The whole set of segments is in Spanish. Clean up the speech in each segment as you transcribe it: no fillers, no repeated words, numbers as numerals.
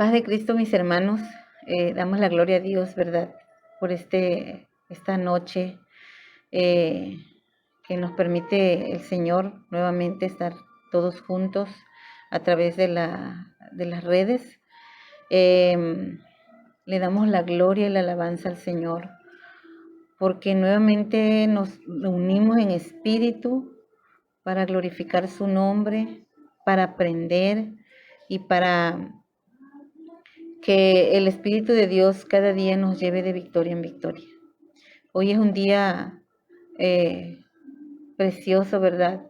Paz de Cristo, mis hermanos, damos la gloria a Dios, ¿verdad? Por esta noche eh, que nos permite el Señor nuevamente estar todos juntos a través de las redes. Le damos la gloria y la alabanza al Señor, porque nuevamente nos unimos en espíritu para glorificar su nombre, para aprender y para que el Espíritu de Dios cada día nos lleve de victoria en victoria. Hoy es un día precioso, ¿verdad?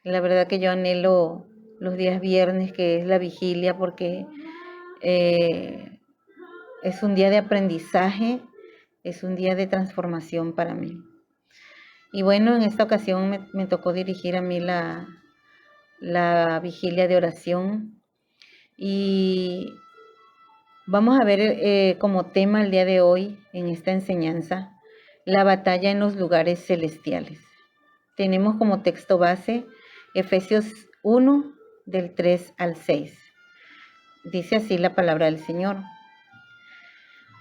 La verdad que yo anhelo los días viernes, que es la vigilia, porque es un día de aprendizaje, es un día de transformación para mí. Y bueno, en esta ocasión me tocó dirigir a mí la vigilia de oración. Y vamos a ver como tema el día de hoy, en esta enseñanza, la batalla en los lugares celestiales. Tenemos como texto base Efesios 1, del 3 al 6. Dice así la palabra del Señor.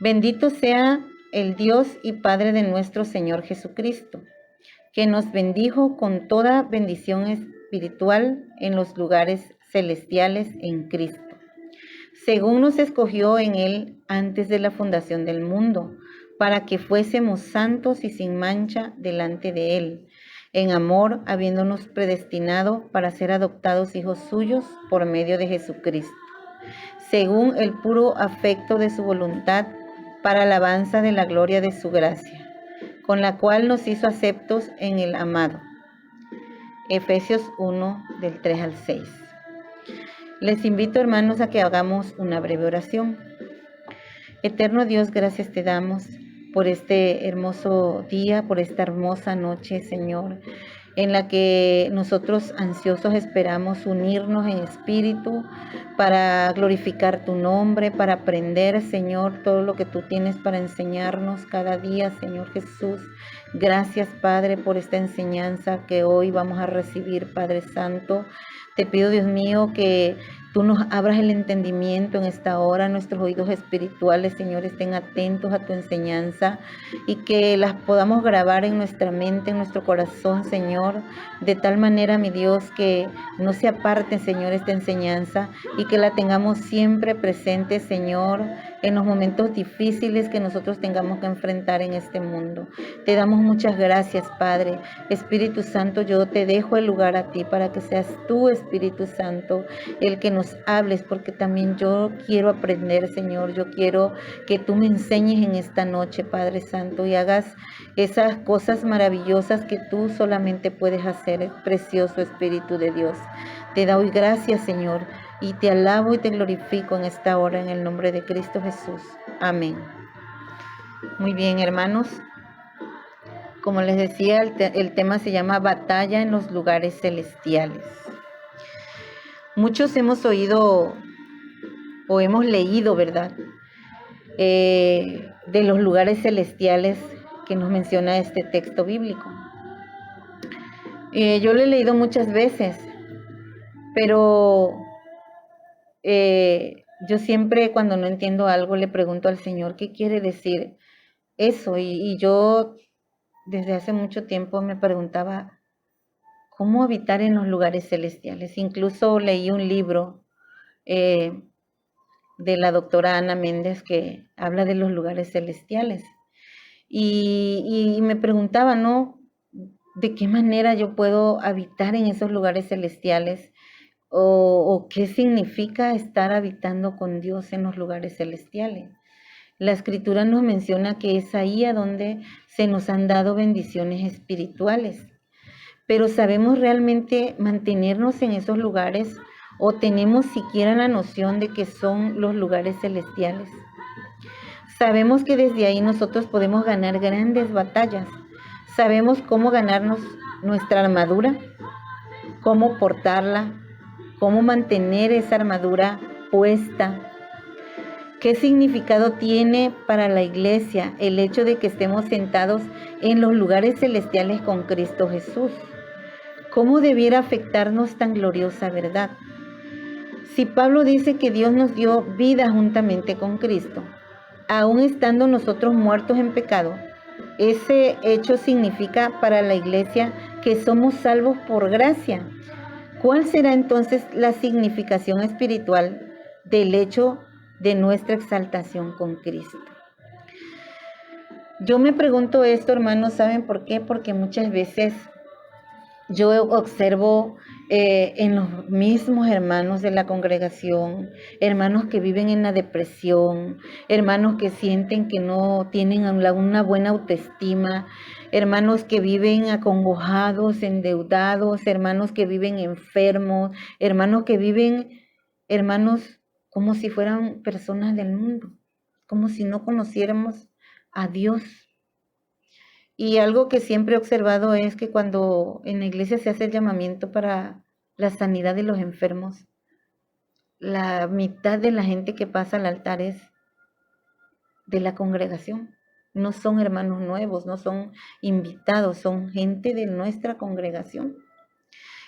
Bendito sea el Dios y Padre de nuestro Señor Jesucristo, que nos bendijo con toda bendición espiritual en los lugares celestiales en Cristo, según nos escogió en Él antes de la fundación del mundo, para que fuésemos santos y sin mancha delante de Él, en amor, habiéndonos predestinado para ser adoptados hijos suyos por medio de Jesucristo, según el puro afecto de su voluntad, para alabanza de la gloria de su gracia, con la cual nos hizo aceptos en el amado. Efesios 1, del 3 al 6. Les invito, hermanos, a que hagamos una breve oración. Eterno Dios, gracias te damos por este hermoso día, por esta hermosa noche, Señor, en la que nosotros ansiosos esperamos unirnos en espíritu para glorificar tu nombre, para aprender, Señor, todo lo que tú tienes para enseñarnos cada día, Señor Jesús. Gracias, Padre, por esta enseñanza que hoy vamos a recibir, Padre Santo. Te pido, Dios mío, que tú nos abras el entendimiento en esta hora, nuestros oídos espirituales, Señor, estén atentos a tu enseñanza y que las podamos grabar en nuestra mente, en nuestro corazón, Señor, de tal manera, mi Dios, que no se aparte, Señor, esta enseñanza y que la tengamos siempre presente, Señor, en los momentos difíciles que nosotros tengamos que enfrentar en este mundo. Te damos muchas gracias, Padre. Espíritu Santo, yo te dejo el lugar a ti para que seas tú, Espíritu Santo, el que nos hables, porque también yo quiero aprender, Señor. Yo quiero que tú me enseñes en esta noche, Padre Santo, y hagas esas cosas maravillosas que tú solamente puedes hacer, precioso Espíritu de Dios. Te doy gracias, Señor, y te alabo y te glorifico en esta hora en el nombre de Cristo Jesús. Amén. Muy bien, hermanos. Como les decía, el tema se llama Batalla en los lugares celestiales. Muchos hemos oído o hemos leído, ¿verdad?, de los lugares celestiales que nos menciona este texto bíblico. Yo lo he leído muchas veces, pero yo siempre, cuando no entiendo algo, le pregunto al Señor qué quiere decir eso. Y yo desde hace mucho tiempo me preguntaba cómo habitar en los lugares celestiales. Incluso leí un libro de la doctora Ana Méndez que habla de los lugares celestiales. Y me preguntaba, ¿no?, ¿de qué manera yo puedo habitar en esos lugares celestiales? ¿O qué significa estar habitando con Dios en los lugares celestiales? La Escritura nos menciona que es ahí a donde se nos han dado bendiciones espirituales. Pero ¿sabemos realmente mantenernos en esos lugares o tenemos siquiera la noción de que son los lugares celestiales? Sabemos que desde ahí nosotros podemos ganar grandes batallas. Sabemos cómo ganarnos nuestra armadura, cómo portarla, cómo mantener esa armadura puesta. ¿Qué significado tiene para la iglesia el hecho de que estemos sentados en los lugares celestiales con Cristo Jesús? ¿Cómo debiera afectarnos tan gloriosa verdad? Si Pablo dice que Dios nos dio vida juntamente con Cristo, aún estando nosotros muertos en pecado, ese hecho significa para la iglesia que somos salvos por gracia. ¿Cuál será entonces la significación espiritual del hecho de nuestra exaltación con Cristo? Yo me pregunto esto, hermanos, ¿saben por qué? Porque muchas veces yo observo en los mismos hermanos de la congregación, hermanos que viven en la depresión, hermanos que sienten que no tienen una buena autoestima, hermanos que viven acongojados, endeudados, hermanos que viven enfermos, hermanos que viven, hermanos, como si fueran personas del mundo, como si no conociéramos a Dios. Y algo que siempre he observado es que cuando en la iglesia se hace el llamamiento para la sanidad de los enfermos, la mitad de la gente que pasa al altar es de la congregación. No son hermanos nuevos, no son invitados, son gente de nuestra congregación.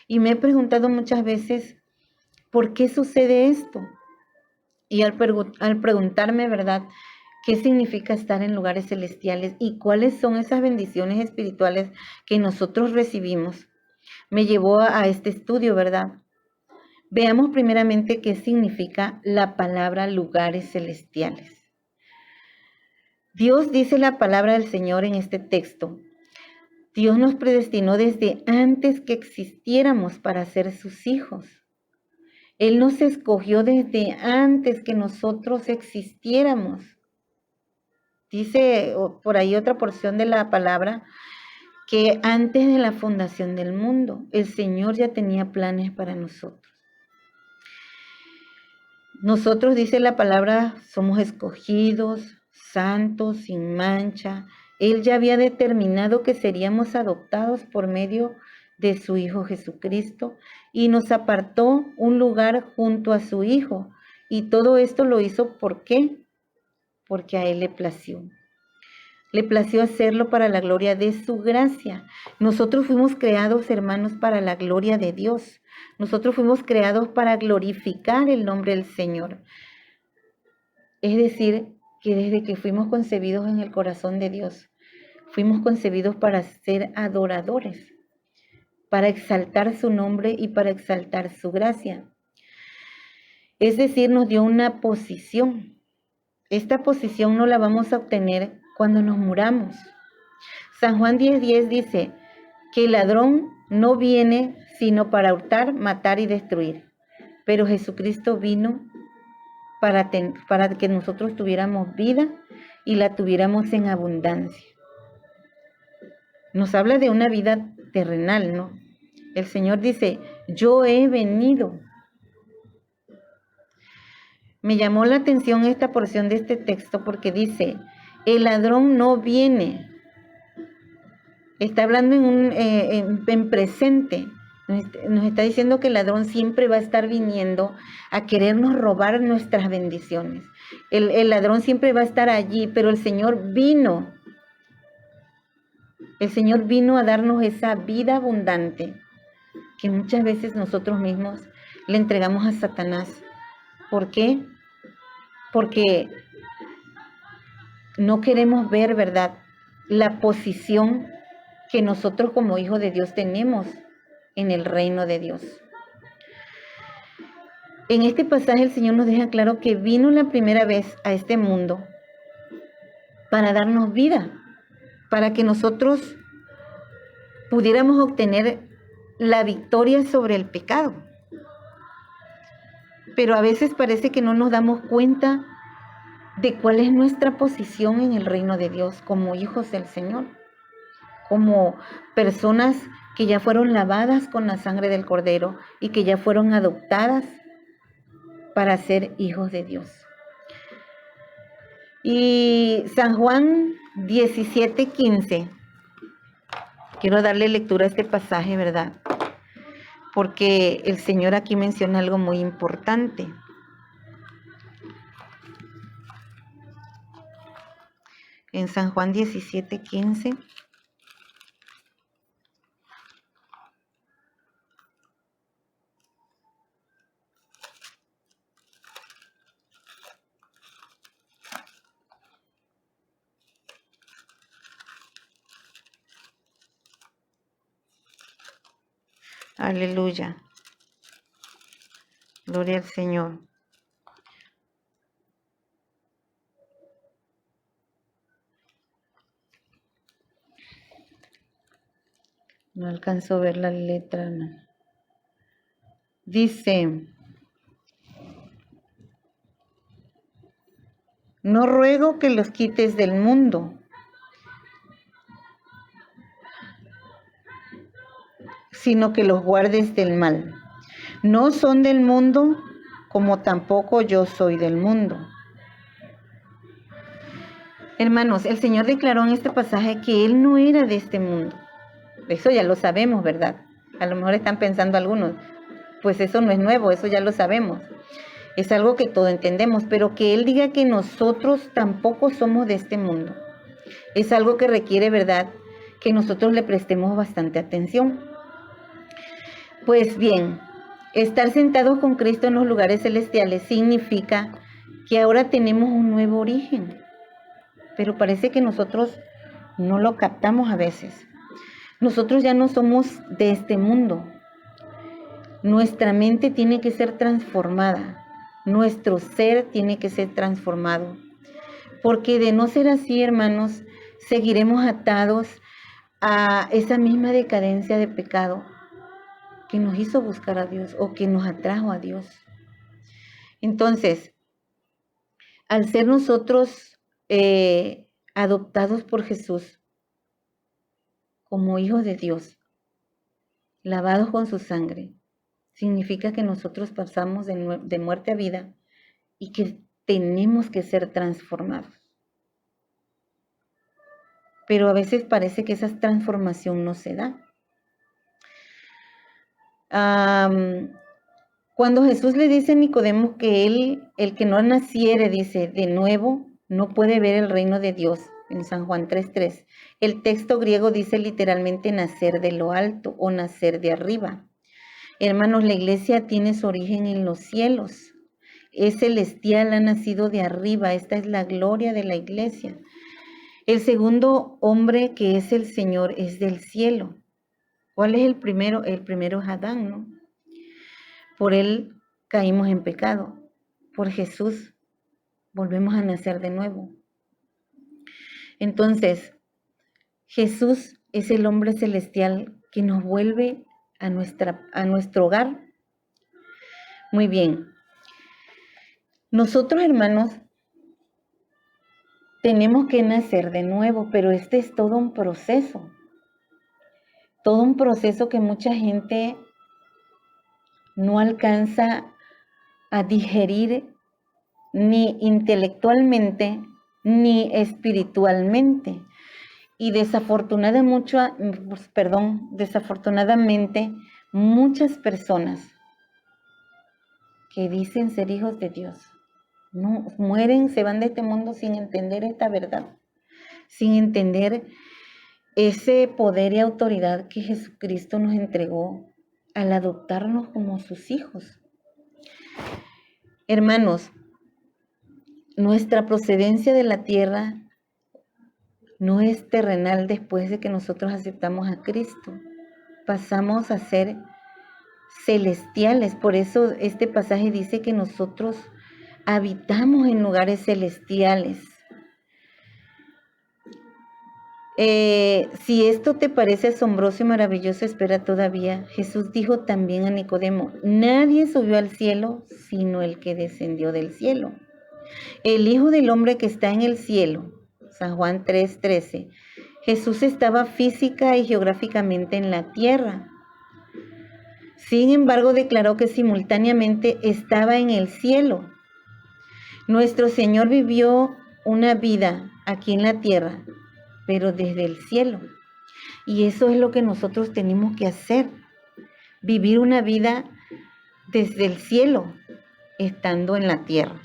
Y me he preguntado muchas veces, ¿por qué sucede esto? Y al preguntarme, ¿verdad?, ¿qué significa estar en lugares celestiales y cuáles son esas bendiciones espirituales que nosotros recibimos? Me llevó a este estudio, ¿verdad? Veamos primeramente qué significa la palabra lugares celestiales. Dios dice la palabra del Señor en este texto. Dios nos predestinó desde antes que existiéramos para ser sus hijos. Él nos escogió desde antes que nosotros existiéramos. Dice por ahí otra porción de la palabra que antes de la fundación del mundo, el Señor ya tenía planes para nosotros. Nosotros, dice la palabra, somos escogidos, santos, sin mancha. Él ya había determinado que seríamos adoptados por medio de su Hijo Jesucristo y nos apartó un lugar junto a su Hijo. Y todo esto lo hizo, ¿por qué? Porque a Él le plació. Le plació hacerlo para la gloria de su gracia. Nosotros fuimos creados, hermanos, para la gloria de Dios. Nosotros fuimos creados para glorificar el nombre del Señor. Es decir, que desde que fuimos concebidos en el corazón de Dios, fuimos concebidos para ser adoradores, para exaltar su nombre y para exaltar su gracia. Es decir, nos dio una posición. Esta posición no la vamos a obtener cuando nos muramos. San Juan 10:10 dice que el ladrón no viene sino para hurtar, matar y destruir. Pero Jesucristo vino para que nosotros tuviéramos vida y la tuviéramos en abundancia. Nos habla de una vida terrenal, ¿no? El Señor dice, yo he venido. Me llamó la atención esta porción de este texto porque dice, el ladrón no viene. Está hablando en presente. Nos está diciendo que el ladrón siempre va a estar viniendo a querernos robar nuestras bendiciones. El ladrón siempre va a estar allí, pero el Señor vino. El Señor vino a darnos esa vida abundante que muchas veces nosotros mismos le entregamos a Satanás. ¿Por qué? Porque no queremos ver, ¿verdad?, la posición que nosotros como hijos de Dios tenemos en el reino de Dios. En este pasaje el Señor nos deja claro que vino la primera vez a este mundo para darnos vida, para que nosotros pudiéramos obtener la victoria sobre el pecado. Pero a veces parece que no nos damos cuenta de cuál es nuestra posición en el reino de Dios como hijos del Señor, como personas que ya fueron lavadas con la sangre del Cordero y que ya fueron adoptadas para ser hijos de Dios. Y San Juan 17:15, quiero darle lectura a este pasaje, ¿verdad?, porque el Señor aquí menciona algo muy importante. En San Juan 17:15. Aleluya. Gloria al Señor. No alcanzo a ver la letra, no. Dice, no ruego que los quites del mundo, sino que los guardes del mal. No son del mundo, como tampoco yo soy del mundo. Hermanos, el Señor declaró en este pasaje que Él no era de este mundo. Eso ya lo sabemos, ¿verdad? A lo mejor están pensando algunos, pues eso no es nuevo, eso ya lo sabemos. Es algo que todos entendemos, pero que Él diga que nosotros tampoco somos de este mundo. Es algo que requiere, ¿verdad?, que nosotros le prestemos bastante atención. Pues bien, estar sentados con Cristo en los lugares celestiales significa que ahora tenemos un nuevo origen, pero parece que nosotros no lo captamos a veces. Nosotros ya no somos de este mundo. Nuestra mente tiene que ser transformada. Nuestro ser tiene que ser transformado. Porque de no ser así, hermanos, seguiremos atados a esa misma decadencia de pecado que nos hizo buscar a Dios o que nos atrajo a Dios. Entonces, al ser nosotros adoptados por Jesús como hijos de Dios, lavados con su sangre, significa que nosotros pasamos de muerte a vida y que tenemos que ser transformados. Pero a veces parece que esa transformación no se da. Cuando Jesús le dice a Nicodemo que el que no naciere, dice, de nuevo, no puede ver el reino de Dios, en San Juan 3:3. El texto griego dice literalmente nacer de lo alto o nacer de arriba. Hermanos, la iglesia tiene su origen en los cielos. Es celestial, ha nacido de arriba. Esta es la gloria de la iglesia. El segundo hombre, que es el Señor, es del cielo. ¿Cuál es el primero? El primero es Adán, ¿no? Por él caímos en pecado. Por Jesús volvemos a nacer de nuevo. Entonces, Jesús es el hombre celestial que nos vuelve a nuestro hogar. Muy bien. Nosotros, hermanos, tenemos que nacer de nuevo, pero este es todo un proceso. Todo un proceso que mucha gente no alcanza a digerir ni intelectualmente ni espiritualmente. Y desafortunadamente, muchas personas que dicen ser hijos de Dios no mueren, se van de este mundo sin entender esta verdad, sin entender ese poder y autoridad que Jesucristo nos entregó al adoptarnos como sus hijos. Hermanos, nuestra procedencia de la tierra no es terrenal. Después de que nosotros aceptamos a Cristo, pasamos a ser celestiales. Por eso este pasaje dice que nosotros habitamos en lugares celestiales. Si esto te parece asombroso y maravilloso, espera todavía. Jesús dijo también a Nicodemo: nadie subió al cielo sino el que descendió del cielo, el Hijo del Hombre que está en el cielo. San Juan 3:13. Jesús estaba física y geográficamente en la tierra. Sin embargo, declaró que simultáneamente estaba en el cielo. Nuestro Señor vivió una vida aquí en la tierra, pero desde el cielo. Y eso es lo que nosotros tenemos que hacer. Vivir una vida desde el cielo, estando en la tierra.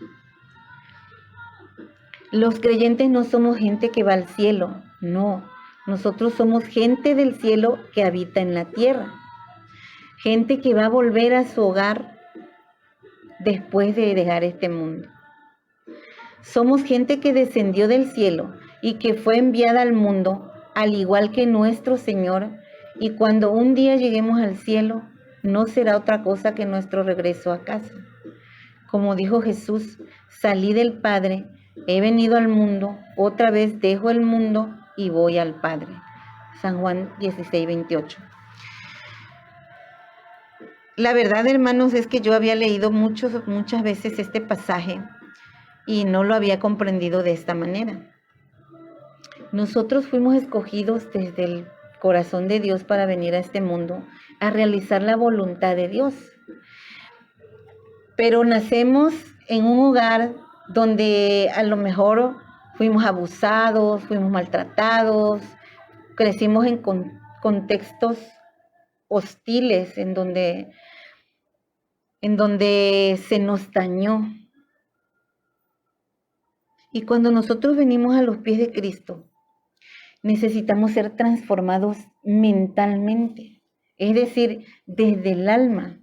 Los creyentes no somos gente que va al cielo, no. Nosotros somos gente del cielo que habita en la tierra. Gente que va a volver a su hogar después de dejar este mundo. Somos gente que descendió del cielo y que fue enviada al mundo, al igual que nuestro Señor. Y cuando un día lleguemos al cielo, no será otra cosa que nuestro regreso a casa. Como dijo Jesús, salí del Padre, he venido al mundo, otra vez dejo el mundo y voy al Padre. San Juan 16:28. La verdad, hermanos, es que yo había leído muchas veces este pasaje y no lo había comprendido de esta manera. Nosotros fuimos escogidos desde el corazón de Dios para venir a este mundo a realizar la voluntad de Dios. Pero nacemos en un hogar donde a lo mejor fuimos abusados, fuimos maltratados, crecimos en contextos hostiles en donde se nos dañó. Y cuando nosotros venimos a los pies de Cristo, necesitamos ser transformados mentalmente, es decir, desde el alma.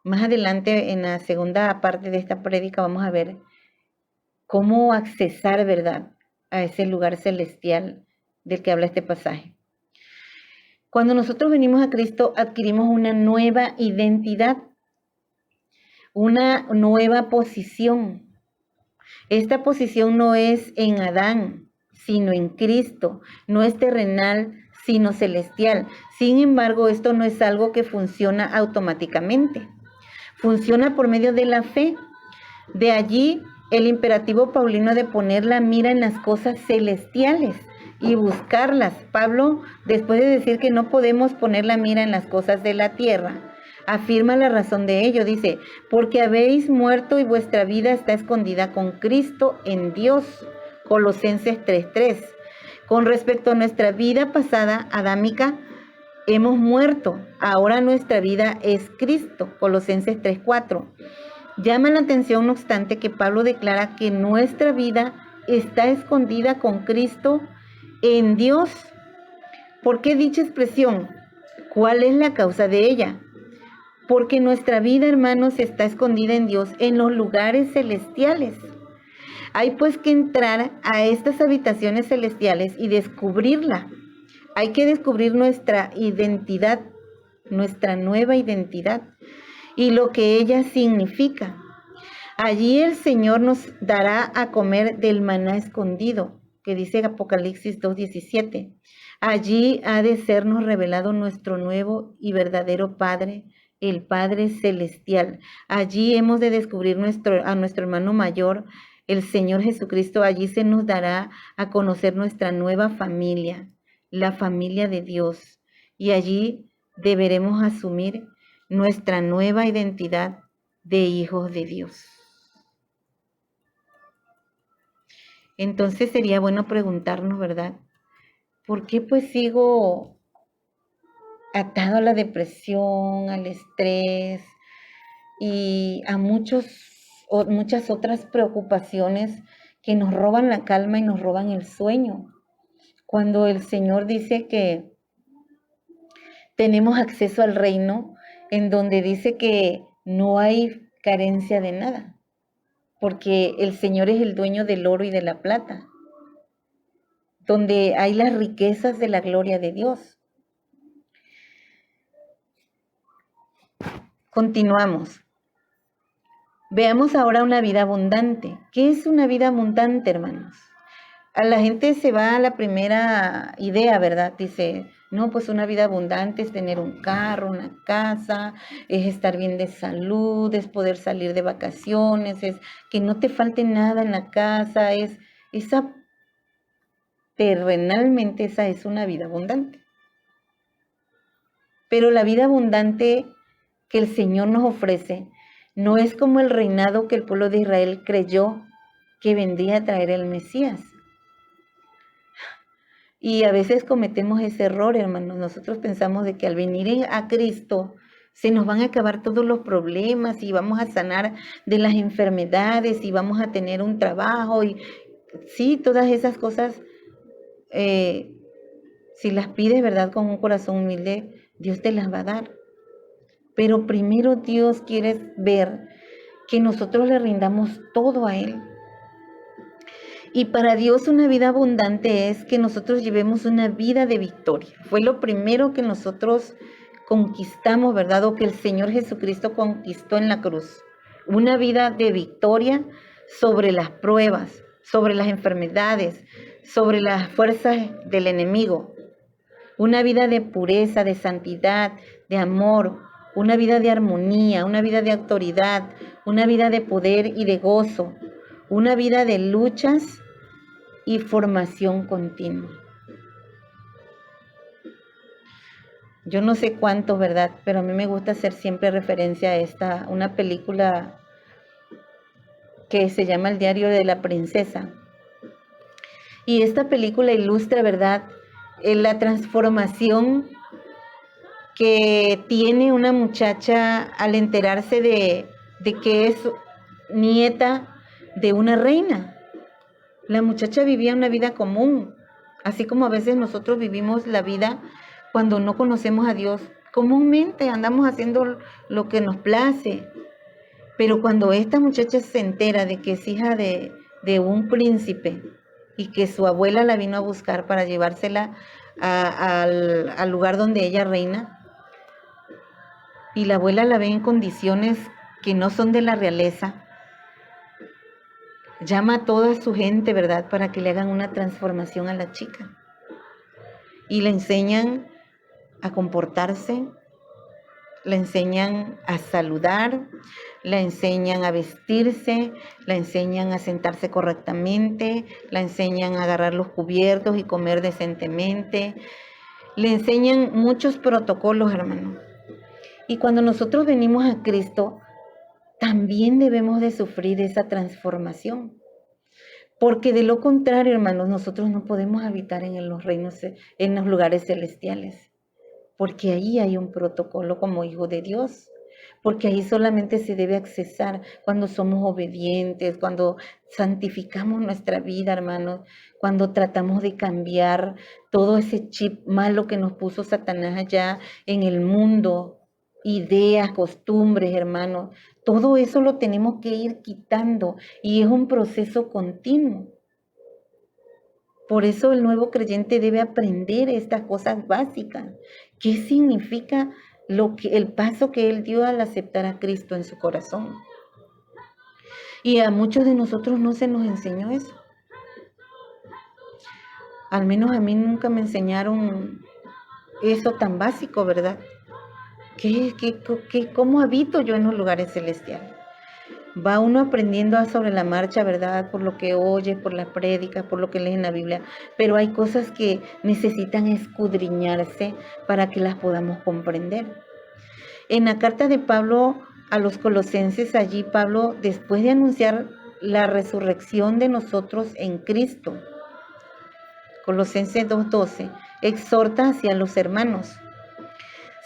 Más adelante, en la segunda parte de esta prédica, vamos a ver cómo accesar, ¿verdad?, a ese lugar celestial del que habla este pasaje. Cuando nosotros venimos a Cristo, adquirimos una nueva identidad, una nueva posición. Esta posición no es en Adán, sino en Cristo. No es terrenal, sino celestial. Sin embargo, esto no es algo que funciona automáticamente. Funciona por medio de la fe. De allí el imperativo paulino de poner la mira en las cosas celestiales y buscarlas. Pablo, después de decir que no podemos poner la mira en las cosas de la tierra, afirma la razón de ello. Dice, porque habéis muerto y vuestra vida está escondida con Cristo en Dios. Colosenses 3:3. Con respecto a nuestra vida pasada adámica, hemos muerto. Ahora nuestra vida es Cristo. Colosenses 3:4. Llama la atención, no obstante, que Pablo declara que nuestra vida está escondida con Cristo en Dios. ¿Por qué dicha expresión? ¿Cuál es la causa de ella? Porque nuestra vida, hermanos, está escondida en Dios en los lugares celestiales. Hay pues que entrar a estas habitaciones celestiales y descubrirla. Hay que descubrir nuestra identidad, nuestra nueva identidad y lo que ella significa. Allí el Señor nos dará a comer del maná escondido, que dice Apocalipsis 2:17. Allí ha de sernos revelado nuestro nuevo y verdadero Padre, el Padre Celestial. Allí hemos de descubrir a nuestro hermano mayor, el Señor Jesucristo. Allí se nos dará a conocer nuestra nueva familia, la familia de Dios. Y allí deberemos asumir nuestra nueva identidad de hijos de Dios. Entonces sería bueno preguntarnos, ¿verdad? ¿Por qué pues sigo atado a la depresión, al estrés y a muchas otras preocupaciones que nos roban la calma y nos roban el sueño? Cuando el Señor dice que tenemos acceso al reino, en donde dice que no hay carencia de nada, porque el Señor es el dueño del oro y de la plata, donde hay las riquezas de la gloria de Dios. Continuamos. Veamos ahora una vida abundante. ¿Qué es una vida abundante, hermanos? A la gente se va a la primera idea, ¿verdad? Dice, no, pues una vida abundante es tener un carro, una casa, es estar bien de salud, es poder salir de vacaciones, es que no te falte nada en la casa, terrenalmente esa es una vida abundante. Pero la vida abundante que el Señor nos ofrece no es como el reinado que el pueblo de Israel creyó que vendría a traer el Mesías. Y a veces cometemos ese error, hermanos. Nosotros pensamos de que al venir a Cristo se nos van a acabar todos los problemas y vamos a sanar de las enfermedades y vamos a tener un trabajo. Y sí, todas esas cosas, si las pides, ¿verdad?, con un corazón humilde, Dios te las va a dar. Pero primero Dios quiere ver que nosotros le rindamos todo a Él. Y para Dios una vida abundante es que nosotros llevemos una vida de victoria. Fue lo primero que nosotros conquistamos, ¿verdad? O que el Señor Jesucristo conquistó en la cruz. Una vida de victoria sobre las pruebas, sobre las enfermedades, sobre las fuerzas del enemigo. Una vida de pureza, de santidad, de amor, una vida de armonía, una vida de autoridad, una vida de poder y de gozo, una vida de luchas y formación continua. Yo no sé cuántos, ¿verdad? Pero a mí me gusta hacer siempre referencia a una película que se llama El diario de la princesa. Y esta película ilustra, ¿verdad?, la transformación que tiene una muchacha al enterarse de que es nieta de una reina. La muchacha vivía una vida común, así como a veces nosotros vivimos la vida cuando no conocemos a Dios. Comúnmente andamos haciendo lo que nos place, pero cuando esta muchacha se entera de que es hija de un príncipe y que su abuela la vino a buscar para llevársela al lugar donde ella reina, y la abuela la ve en condiciones que no son de la realeza, llama a toda su gente, ¿verdad?, para que le hagan una transformación a la chica. Y le enseñan a comportarse, le enseñan a saludar, le enseñan a vestirse, le enseñan a sentarse correctamente, le enseñan a agarrar los cubiertos y comer decentemente. Le enseñan muchos protocolos, hermano. Y cuando nosotros venimos a Cristo, también debemos de sufrir esa transformación. Porque de lo contrario, hermanos, nosotros no podemos habitar en los reinos, en los lugares celestiales. Porque ahí hay un protocolo como hijo de Dios. Porque ahí solamente se debe accesar cuando somos obedientes, cuando santificamos nuestra vida, hermanos, cuando tratamos de cambiar todo ese chip malo que nos puso Satanás allá en el mundo, ideas, costumbres, hermanos. Todo eso lo tenemos que ir quitando y es un proceso continuo. Por eso el nuevo creyente debe aprender estas cosas básicas. ¿Qué significa el paso que él dio al aceptar a Cristo en su corazón? Y a muchos de nosotros no se nos enseñó eso. Al menos a mí nunca me enseñaron eso tan básico, ¿verdad? ¿Cómo habito yo en los lugares celestiales? Va uno aprendiendo sobre la marcha, ¿verdad? Por lo que oye, por las prédicas, por lo que lee en la Biblia. Pero hay cosas que necesitan escudriñarse para que las podamos comprender. En la carta de Pablo a los Colosenses, allí Pablo, después de anunciar la resurrección de nosotros en Cristo, Colosenses 2:12, exhorta hacia los hermanos.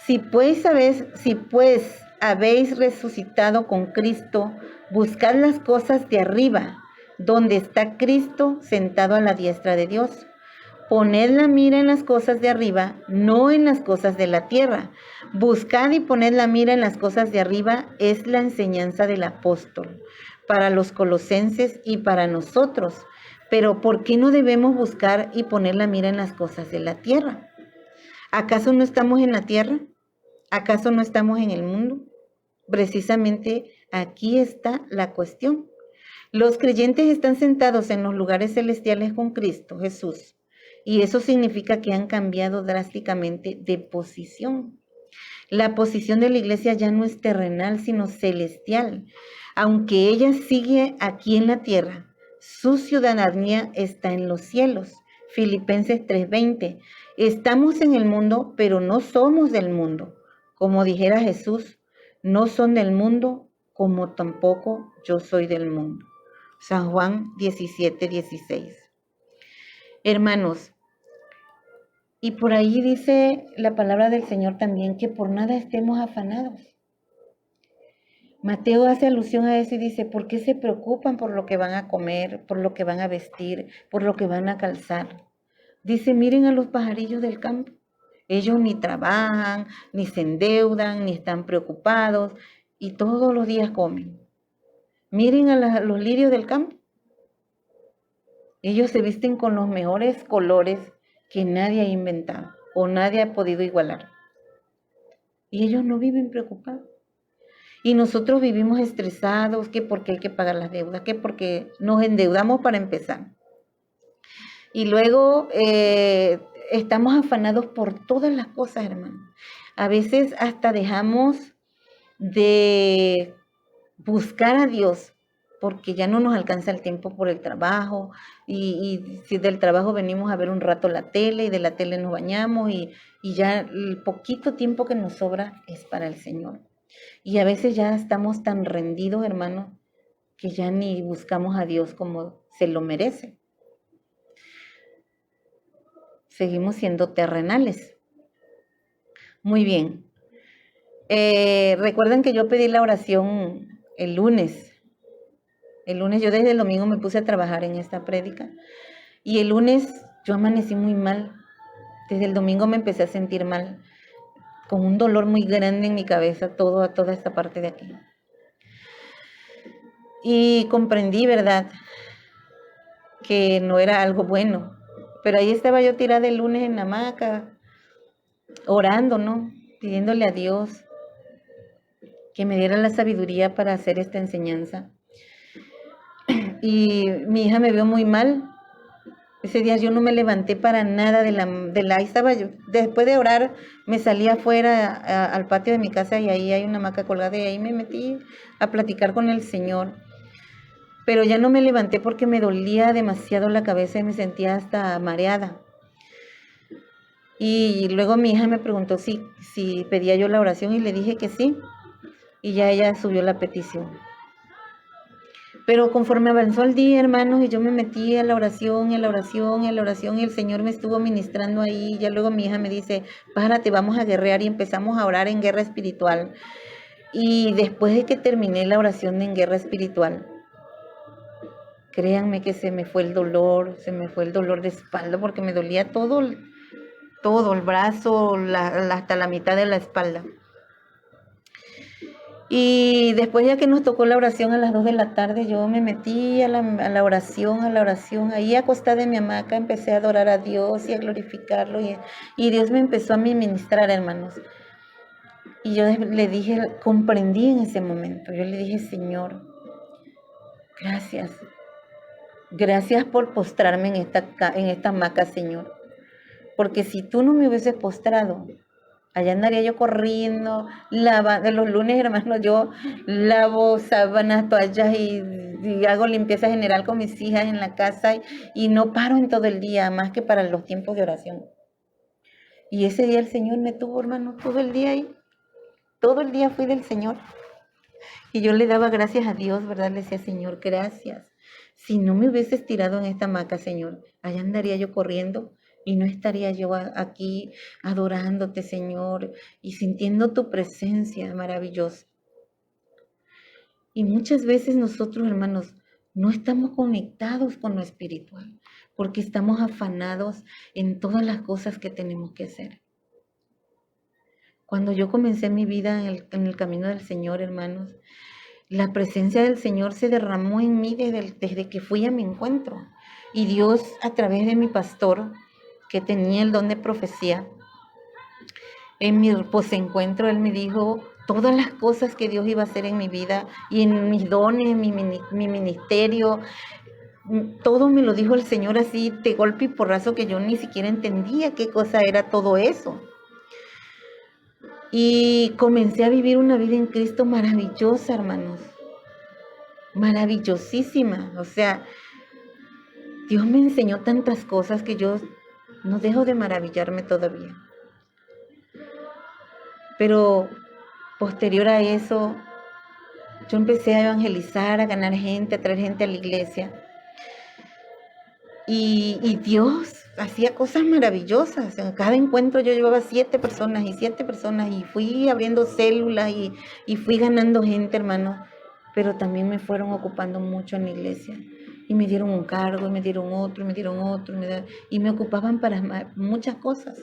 Si pues habéis resucitado con Cristo, buscad las cosas de arriba, donde está Cristo sentado a la diestra de Dios. Poned la mira en las cosas de arriba, no en las cosas de la tierra. Buscad y poned la mira en las cosas de arriba, es la enseñanza del apóstol para los colosenses y para nosotros. Pero ¿por qué no debemos buscar y poner la mira en las cosas de la tierra? ¿Acaso no estamos en la tierra? ¿Acaso no estamos en el mundo? Precisamente aquí está la cuestión. Los creyentes están sentados en los lugares celestiales con Cristo Jesús, y eso significa que han cambiado drásticamente de posición. La posición de la iglesia ya no es terrenal, sino celestial. Aunque ella sigue aquí en la tierra, su ciudadanía está en los cielos. Filipenses 3:20. Estamos en el mundo, pero no somos del mundo. Como dijera Jesús, no son del mundo, como tampoco yo soy del mundo. San Juan 17:16. Hermanos, y por ahí dice la palabra del Señor también que por nada estemos afanados. Mateo hace alusión a eso y dice, ¿por qué se preocupan por lo que van a comer, por lo que van a vestir, por lo que van a calzar? Dice, miren a los pajarillos del campo. Ellos ni trabajan, ni se endeudan, ni están preocupados y todos los días comen. Miren a los lirios del campo. Ellos se visten con los mejores colores que nadie ha inventado o nadie ha podido igualar. y ellos no viven preocupados. Y nosotros vivimos estresados, que porque hay que pagar las deudas, que porque nos endeudamos para empezar. Y luego estamos afanados por todas las cosas, hermano. A veces hasta dejamos de buscar a Dios porque ya no nos alcanza el tiempo por el trabajo y si del trabajo venimos a ver un rato la tele y de la tele nos bañamos y ya el poquito tiempo que nos sobra es para el Señor. Y a veces ya estamos tan rendidos, hermano, que ya ni buscamos a Dios como se lo merece. Seguimos siendo terrenales. Muy bien. Recuerden que yo pedí la oración el lunes. El lunes yo desde el domingo me puse a trabajar en esta prédica. Y el lunes yo amanecí muy mal. Desde el domingo me empecé a sentir mal, con un dolor muy grande en mi cabeza, toda esta parte de aquí. Y comprendí, ¿verdad?, que no era algo bueno. Pero ahí estaba yo tirada el lunes en la hamaca, orando, ¿no?, pidiéndole a Dios que me diera la sabiduría para hacer esta enseñanza. Y mi hija me vio muy mal. Ese día yo no me levanté para nada ahí estaba yo. Después de orar, me salí afuera al patio de mi casa y ahí hay una hamaca colgada y ahí me metí a platicar con el Señor. Pero ya no me levanté porque me dolía demasiado la cabeza y me sentía hasta mareada. Y luego mi hija me preguntó si pedía yo la oración y le dije que sí. Y ya ella subió la petición. Pero conforme avanzó el día, hermanos, y yo me metí a la oración, y el Señor me estuvo ministrando ahí. Ya luego mi hija me dice, párate, vamos a guerrear, y empezamos a orar en guerra espiritual. Y después de que terminé la oración en guerra espiritual, créanme que se me fue el dolor de espalda, porque me dolía todo el brazo, hasta la mitad de la espalda. Y después, ya que nos tocó la oración a las 2 de la tarde, yo me metí a la oración, ahí acostada en mi hamaca, empecé a adorar a Dios y a glorificarlo, y Dios me empezó a ministrar, hermanos. Y yo le dije, comprendí en ese momento, yo le dije, Señor, gracias por postrarme en esta hamaca, Señor, porque si tú no me hubieses postrado, allá andaría yo corriendo, de los lunes, hermano, yo lavo sábanas, toallas y hago limpieza general con mis hijas en la casa y no paro en todo el día, más que para los tiempos de oración. Y ese día el Señor me tuvo, hermano, todo el día ahí. Todo el día fui del Señor. Y yo le daba gracias a Dios, ¿verdad? Le decía, Señor, gracias. Si no me hubieses tirado en esta hamaca, Señor, allá andaría yo corriendo. Y no estaría yo aquí adorándote, Señor, y sintiendo tu presencia maravillosa. Y muchas veces nosotros, hermanos, no estamos conectados con lo espiritual, porque estamos afanados en todas las cosas que tenemos que hacer. Cuando yo comencé mi vida en el camino del Señor, hermanos, la presencia del Señor se derramó en mí desde que fui a mi encuentro. Y Dios, a través de mi pastor, que tenía el don de profecía, en mi posencuentro, él me dijo todas las cosas que Dios iba a hacer en mi vida y en mis dones, mi ministerio. Todo me lo dijo el Señor así de golpe y porrazo, que yo ni siquiera entendía qué cosa era todo eso. Y comencé a vivir una vida en Cristo maravillosa, hermanos. Maravillosísima. O sea, Dios me enseñó tantas cosas que yo no dejo de maravillarme todavía. Pero posterior a eso, yo empecé a evangelizar, a ganar gente, a traer gente a la iglesia. Y Dios hacía cosas maravillosas. En cada encuentro yo llevaba 7 personas y fui abriendo células y fui ganando gente, hermano. Pero también me fueron ocupando mucho en la iglesia. Y me dieron un cargo, y me dieron otro, y me ocupaban para muchas cosas.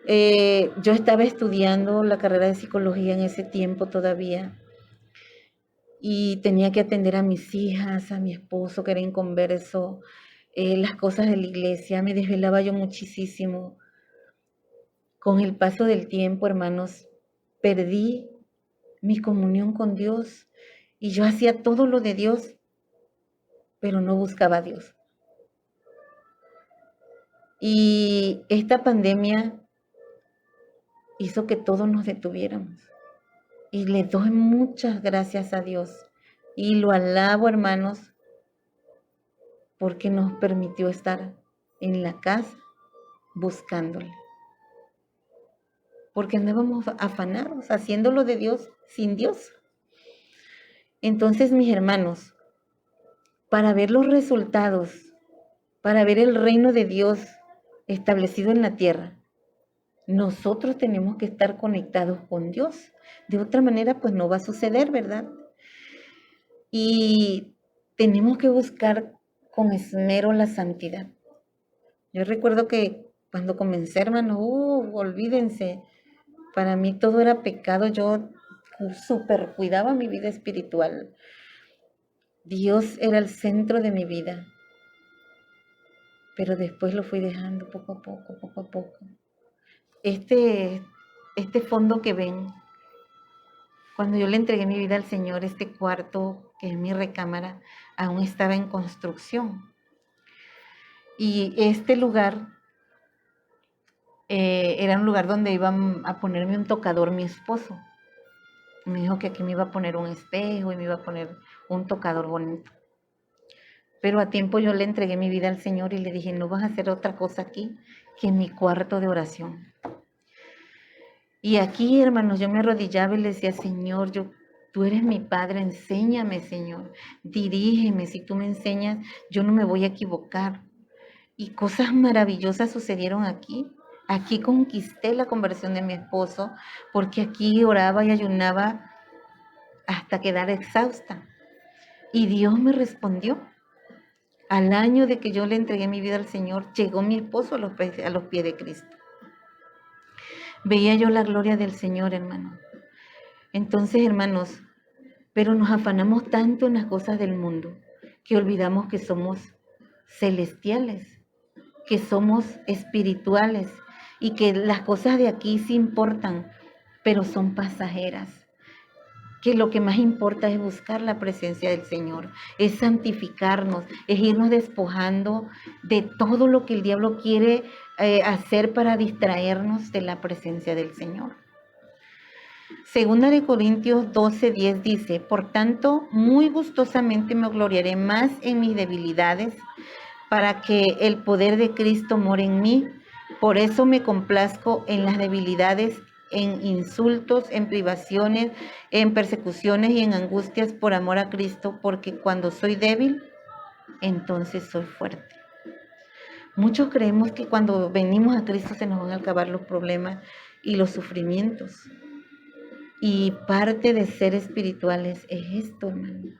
Yo estaba estudiando la carrera de psicología en ese tiempo todavía. Y tenía que atender a mis hijas, a mi esposo que era inconverso, las cosas de la iglesia. Me desvelaba yo muchísimo. Con el paso del tiempo, hermanos, perdí mi comunión con Dios y yo hacía todo lo de Dios, pero no buscaba a Dios. Y esta pandemia hizo que todos nos detuviéramos. Y le doy muchas gracias a Dios y lo alabo, hermanos, porque nos permitió estar en la casa buscándole. Porque andábamos afanados, haciéndolo de Dios sin Dios. Entonces, mis hermanos, para ver los resultados, para ver el reino de Dios establecido en la tierra, nosotros tenemos que estar conectados con Dios. De otra manera, pues no va a suceder, ¿verdad? Y tenemos que buscar con esmero la santidad. Yo recuerdo que cuando comencé, hermano, olvídense, para mí todo era pecado, yo súper cuidaba mi vida espiritual. Dios era el centro de mi vida, pero después lo fui dejando poco a poco. Este fondo que ven, cuando yo le entregué mi vida al Señor, este cuarto, que es mi recámara, aún estaba en construcción. Y este lugar era un lugar donde iban a ponerme un tocador mi esposo. Me dijo que aquí me iba a poner un espejo y me iba a poner un tocador bonito. Pero a tiempo yo le entregué mi vida al Señor y le dije, no vas a hacer otra cosa aquí que mi cuarto de oración. Y aquí, hermanos, yo me arrodillaba y le decía, Señor, tú eres mi Padre, enséñame, Señor, dirígeme, si tú me enseñas, yo no me voy a equivocar. Y cosas maravillosas sucedieron aquí. Aquí conquisté la conversión de mi esposo, porque aquí oraba y ayunaba hasta quedar exhausta. Y Dios me respondió. Al año de que yo le entregué mi vida al Señor, llegó mi esposo a los pies de Cristo. Veía yo la gloria del Señor, hermano. Entonces, hermanos, pero nos afanamos tanto en las cosas del mundo que olvidamos que somos celestiales, que somos espirituales y que las cosas de aquí sí importan, pero son pasajeras. Que lo que más importa es buscar la presencia del Señor, es santificarnos, es irnos despojando de todo lo que el diablo quiere hacer para distraernos de la presencia del Señor. Segunda de Corintios 12:10 dice, por tanto, muy gustosamente me gloriaré más en mis debilidades, para que el poder de Cristo more en mí. Por eso me complazco en las debilidades, en insultos, en privaciones, en persecuciones y en angustias por amor a Cristo, porque cuando soy débil, entonces soy fuerte. Muchos creemos que cuando venimos a Cristo se nos van a acabar los problemas y los sufrimientos. Y parte de ser espirituales es esto, hermano.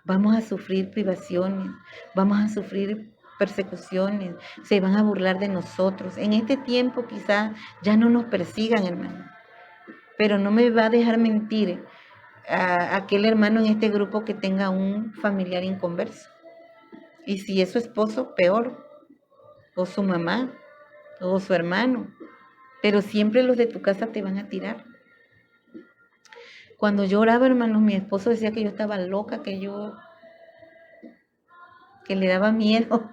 Vamos a sufrir privaciones, vamos a sufrir persecuciones, se van a burlar de nosotros. En este tiempo quizás ya no nos persigan, hermano, pero no me va a dejar mentir a aquel hermano en este grupo que tenga un familiar inconverso. Y si es su esposo, peor, o su mamá, o su hermano, pero siempre los de tu casa te van a tirar. Cuando yo oraba, hermanos, mi esposo decía que yo estaba loca, que le daba miedo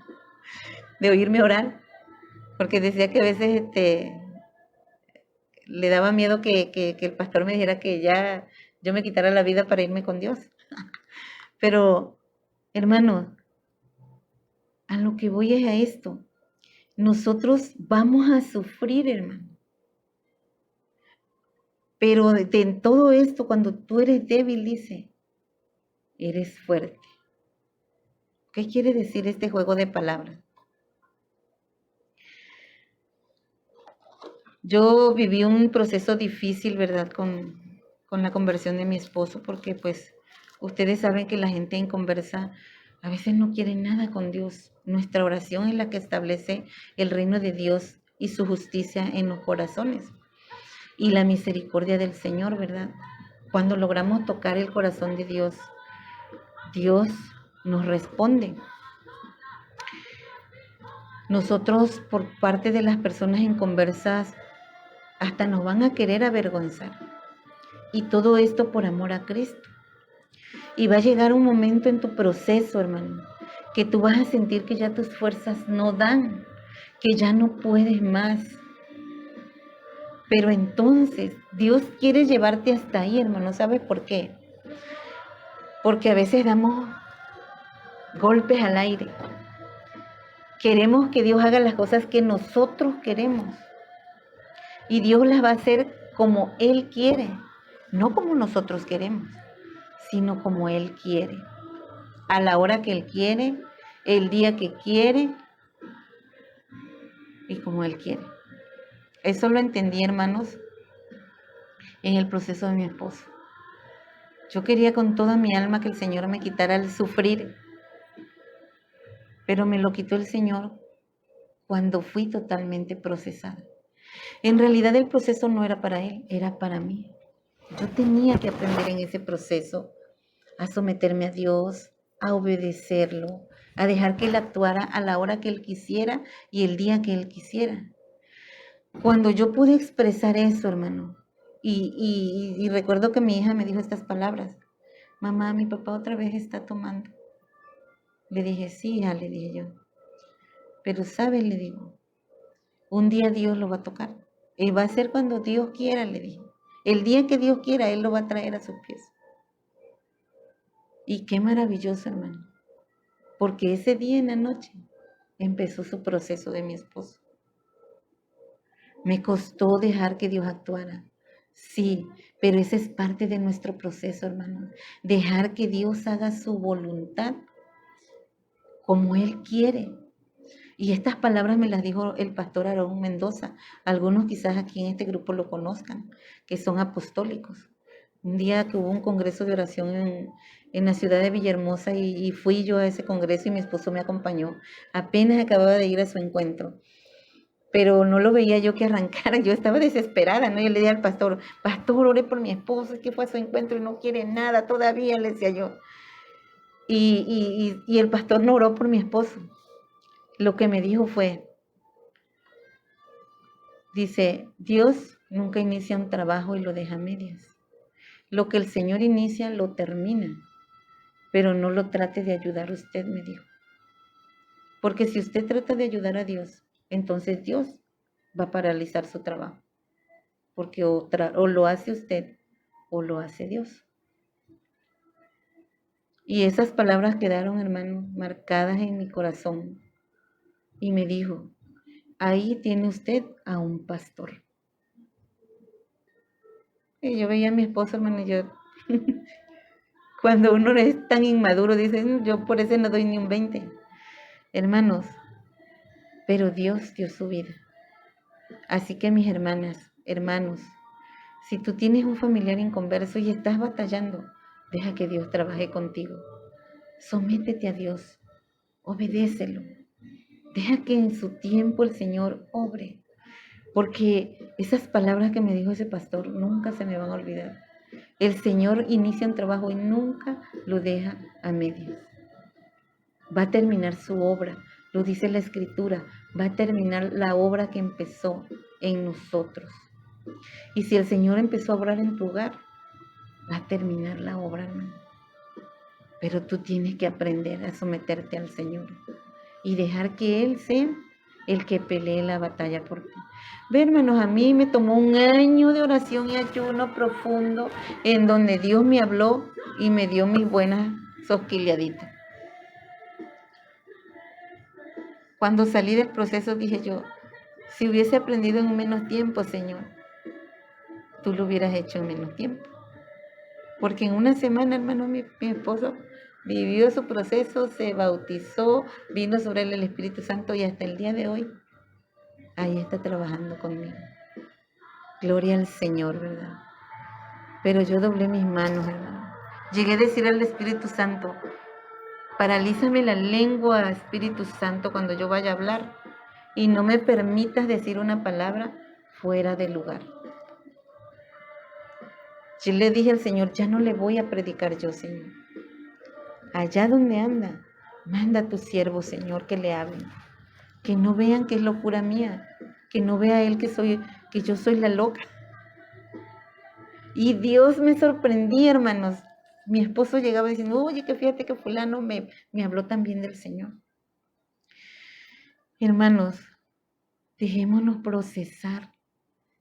de oírme orar, porque decía que a veces le daba miedo que el pastor me dijera que ya yo me quitara la vida para irme con Dios. Pero, hermano, a lo que voy es a esto. Nosotros vamos a sufrir, hermano. Pero en todo esto, cuando tú eres débil, dice, eres fuerte. ¿Qué quiere decir este juego de palabras? Yo viví un proceso difícil, ¿verdad? Con la conversión de mi esposo, porque pues ustedes saben que la gente inconversa a veces no quiere nada con Dios. Nuestra oración es la que establece el reino de Dios y su justicia en los corazones. Y la misericordia del Señor, ¿verdad? Cuando logramos tocar el corazón de Dios, Dios nos responde. Nosotros, por parte de las personas inconversas, hasta nos van a querer avergonzar. Y todo esto por amor a Cristo. Y va a llegar un momento en tu proceso, hermano, que tú vas a sentir que ya tus fuerzas no dan, que ya no puedes más. Pero entonces Dios quiere llevarte hasta ahí, hermano. ¿Sabes por qué? Porque a veces damos golpes al aire. Queremos que Dios haga las cosas que nosotros queremos. Y Dios las va a hacer como Él quiere, no como nosotros queremos, sino como Él quiere, a la hora que Él quiere, el día que quiere y como Él quiere. Eso lo entendí, hermanos, en el proceso de mi esposo. Yo quería con toda mi alma que el Señor me quitara el sufrir, pero me lo quitó el Señor cuando fui totalmente procesada. En realidad el proceso no era para Él, era para mí. Yo tenía que aprender en ese proceso a someterme a Dios, a obedecerlo, a dejar que Él actuara a la hora que Él quisiera y el día que Él quisiera. Cuando yo pude expresar eso, hermano, y recuerdo que mi hija me dijo estas palabras: mamá, mi papá otra vez está tomando. Le dije, sí, hija, le dije yo. Pero sabes, le digo, un día Dios lo va a tocar. Y va a ser cuando Dios quiera, le dije. El día que Dios quiera, Él lo va a traer a sus pies. Y qué maravilloso, hermano. Porque ese día en la noche empezó su proceso de mi esposo. Me costó dejar que Dios actuara. Sí, pero esa es parte de nuestro proceso, hermano. Dejar que Dios haga su voluntad como Él quiere. Y estas palabras me las dijo el pastor Aarón Mendoza. Algunos quizás aquí en este grupo lo conozcan, que son apostólicos. Un día que hubo un congreso de oración en la ciudad de Villahermosa y fui yo a ese congreso y mi esposo me acompañó. Apenas acababa de ir a su encuentro, pero no lo veía yo que arrancara. Yo estaba desesperada, ¿no? Yo le dije al pastor, pastor, oré por mi esposo, es que fue a su encuentro y no quiere nada todavía, le decía yo. Y el pastor no oró por mi esposo. Lo que me dijo fue, dice, Dios nunca inicia un trabajo y lo deja a medias. Lo que el Señor inicia lo termina, pero no lo trate de ayudar usted, me dijo. Porque si usted trata de ayudar a Dios, entonces Dios va a paralizar su trabajo. Porque o lo hace usted o lo hace Dios. Y esas palabras quedaron, hermano, marcadas en mi corazón. Y me dijo, ahí tiene usted a un pastor. Y yo veía a mi esposo, hermano, y yo, cuando uno es tan inmaduro, dice, yo por eso no doy ni un 20. Hermanos, pero Dios dio su vida. Así que mis hermanas, hermanos, si tú tienes un familiar inconverso y estás batallando, deja que Dios trabaje contigo. Sométete a Dios, obedécelo. Deja que en su tiempo el Señor obre. Porque esas palabras que me dijo ese pastor nunca se me van a olvidar. El Señor inicia un trabajo y nunca lo deja a medias. Va a terminar su obra, lo dice la Escritura, va a terminar la obra que empezó en nosotros. Y si el Señor empezó a obrar en tu hogar, va a terminar la obra, hermano. Pero tú tienes que aprender a someterte al Señor y dejar que Él sea el que pelee la batalla por ti. Ve, hermanos, a mí me tomó un año de oración y ayuno profundo en donde Dios me habló y me dio mis buenas sosquilleaditas. Cuando salí del proceso dije yo, si hubiese aprendido en menos tiempo, Señor, tú lo hubieras hecho en menos tiempo. Porque en una semana, hermano, mi esposo vivió su proceso, se bautizó, vino sobre él el Espíritu Santo y hasta el día de hoy, ahí está trabajando conmigo. Gloria al Señor, ¿verdad? Pero yo doblé mis manos, hermano. Llegué a decir al Espíritu Santo, paralízame la lengua, Espíritu Santo, cuando yo vaya a hablar, y no me permitas decir una palabra fuera de lugar. Yo le dije al Señor, ya no le voy a predicar yo, Señor. Allá donde anda, manda a tu siervo, Señor, que le hablen. Que no vean que es locura mía, que no vea él que que yo soy la loca. Y Dios me sorprendía, hermanos. Mi esposo llegaba diciendo, oye, que fíjate que fulano me habló también del Señor. Hermanos, dejémonos procesar.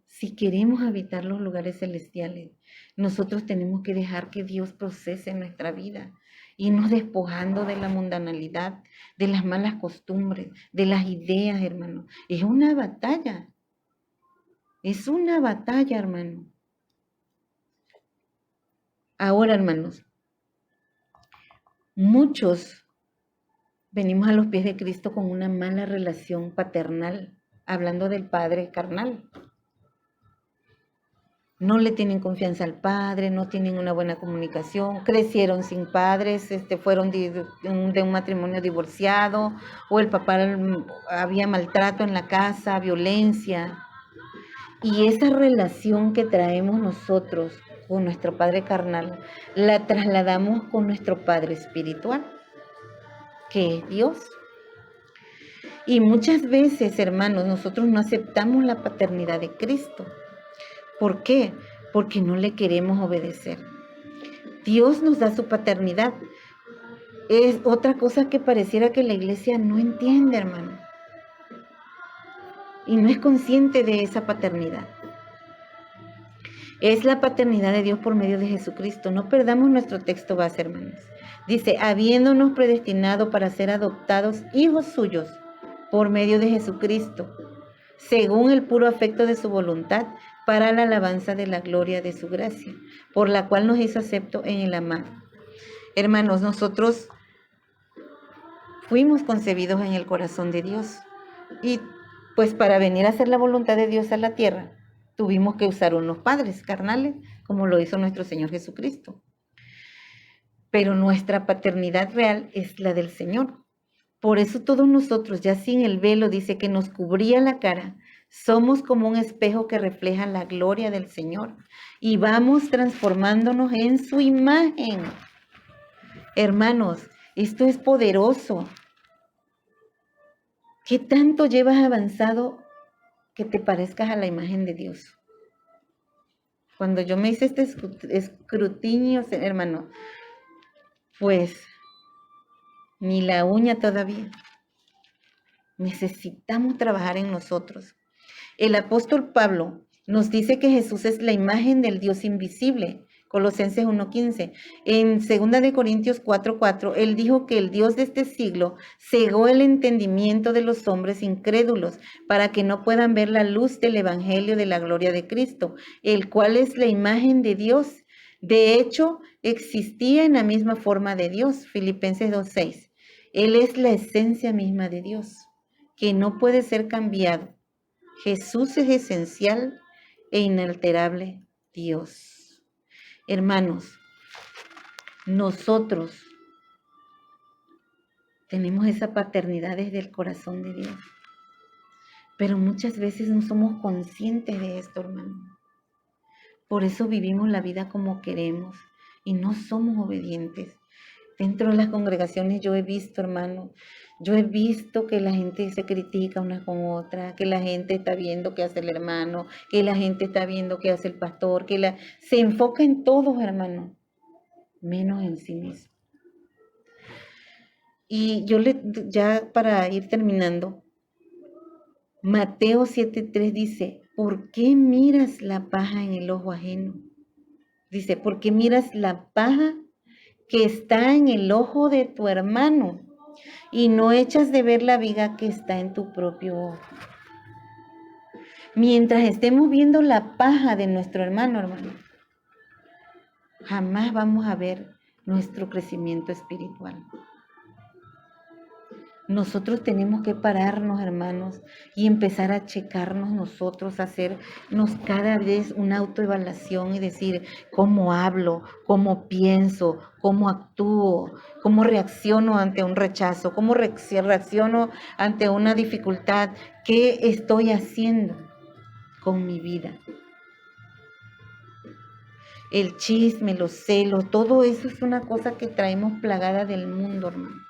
Si queremos habitar los lugares celestiales, nosotros tenemos que dejar que Dios procese nuestra vida, irnos despojando de la mundanalidad, de las malas costumbres, de las ideas, hermanos. Es una batalla, hermano. Ahora, hermanos, muchos venimos a los pies de Cristo con una mala relación paternal, hablando del padre carnal. No le tienen confianza al padre, no tienen una buena comunicación, crecieron sin padres, fueron de un matrimonio divorciado, o el papá había maltrato en la casa, violencia. Y esa relación que traemos nosotros con nuestro padre carnal, la trasladamos con nuestro padre espiritual, que es Dios. Y muchas veces, hermanos, nosotros no aceptamos la paternidad de Cristo. ¿Por qué? Porque no le queremos obedecer. Dios nos da su paternidad. Es otra cosa que pareciera que la iglesia no entiende, hermano. Y no es consciente de esa paternidad. Es la paternidad de Dios por medio de Jesucristo. No perdamos nuestro texto base, hermanos. Dice, habiéndonos predestinado para ser adoptados hijos suyos por medio de Jesucristo, según el puro afecto de su voluntad, para la alabanza de la gloria de su gracia, por la cual nos hizo acepto en el amado. Hermanos, nosotros fuimos concebidos en el corazón de Dios, y pues para venir a hacer la voluntad de Dios a la tierra, tuvimos que usar unos padres carnales, como lo hizo nuestro Señor Jesucristo. Pero nuestra paternidad real es la del Señor. Por eso todos nosotros, ya sin el velo, dice que nos cubría la cara, somos como un espejo que refleja la gloria del Señor y vamos transformándonos en su imagen. Hermanos, esto es poderoso. ¿Qué tanto llevas avanzado que te parezcas a la imagen de Dios? Cuando yo me hice este escrutinio, hermano, pues ni la uña todavía. Necesitamos trabajar en nosotros. El apóstol Pablo nos dice que Jesús es la imagen del Dios invisible. Colosenses 1:15. En 2 Corintios 4:4, él dijo que el Dios de este siglo cegó el entendimiento de los hombres incrédulos para que no puedan ver la luz del evangelio de la gloria de Cristo, el cual es la imagen de Dios. De hecho, existía en la misma forma de Dios. Filipenses 2:6. Él es la esencia misma de Dios, que no puede ser cambiado. Jesús es esencial e inalterable Dios. Hermanos, nosotros tenemos esa paternidad desde el corazón de Dios, pero muchas veces no somos conscientes de esto, hermano. Por eso vivimos la vida como queremos y no somos obedientes. Dentro de las congregaciones yo he visto, hermano, que la gente se critica una con otra, que la gente está viendo qué hace el hermano, que la gente está viendo qué hace el pastor, se enfoca en todos, hermano, menos en sí mismo. Y ya para ir terminando, Mateo 7:3 dice, ¿por qué miras la paja en el ojo ajeno? Dice, ¿por qué miras la paja que está en el ojo de tu hermano y no echas de ver la viga que está en tu propio ojo? Mientras estemos viendo la paja de nuestro hermano, jamás vamos a ver nuestro crecimiento espiritual. Nosotros tenemos que pararnos, hermanos, y empezar a checarnos nosotros, hacernos cada vez una autoevaluación y decir cómo hablo, cómo pienso, cómo actúo, cómo reacciono ante un rechazo, cómo reacciono ante una dificultad, qué estoy haciendo con mi vida. El chisme, los celos, todo eso es una cosa que traemos plagada del mundo, hermano,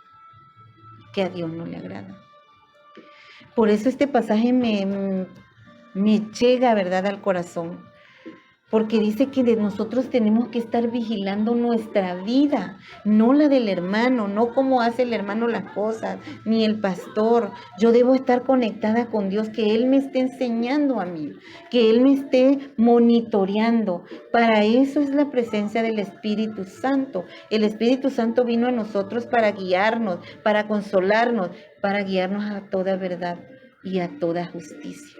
que a Dios no le agrada. Por eso este pasaje me llega, ¿verdad?, al corazón. Porque dice que de nosotros tenemos que estar vigilando nuestra vida, no la del hermano, no cómo hace el hermano las cosas, ni el pastor. Yo debo estar conectada con Dios, que Él me esté enseñando a mí, que Él me esté monitoreando. Para eso es la presencia del Espíritu Santo. El Espíritu Santo vino a nosotros para guiarnos, para consolarnos, para guiarnos a toda verdad y a toda justicia.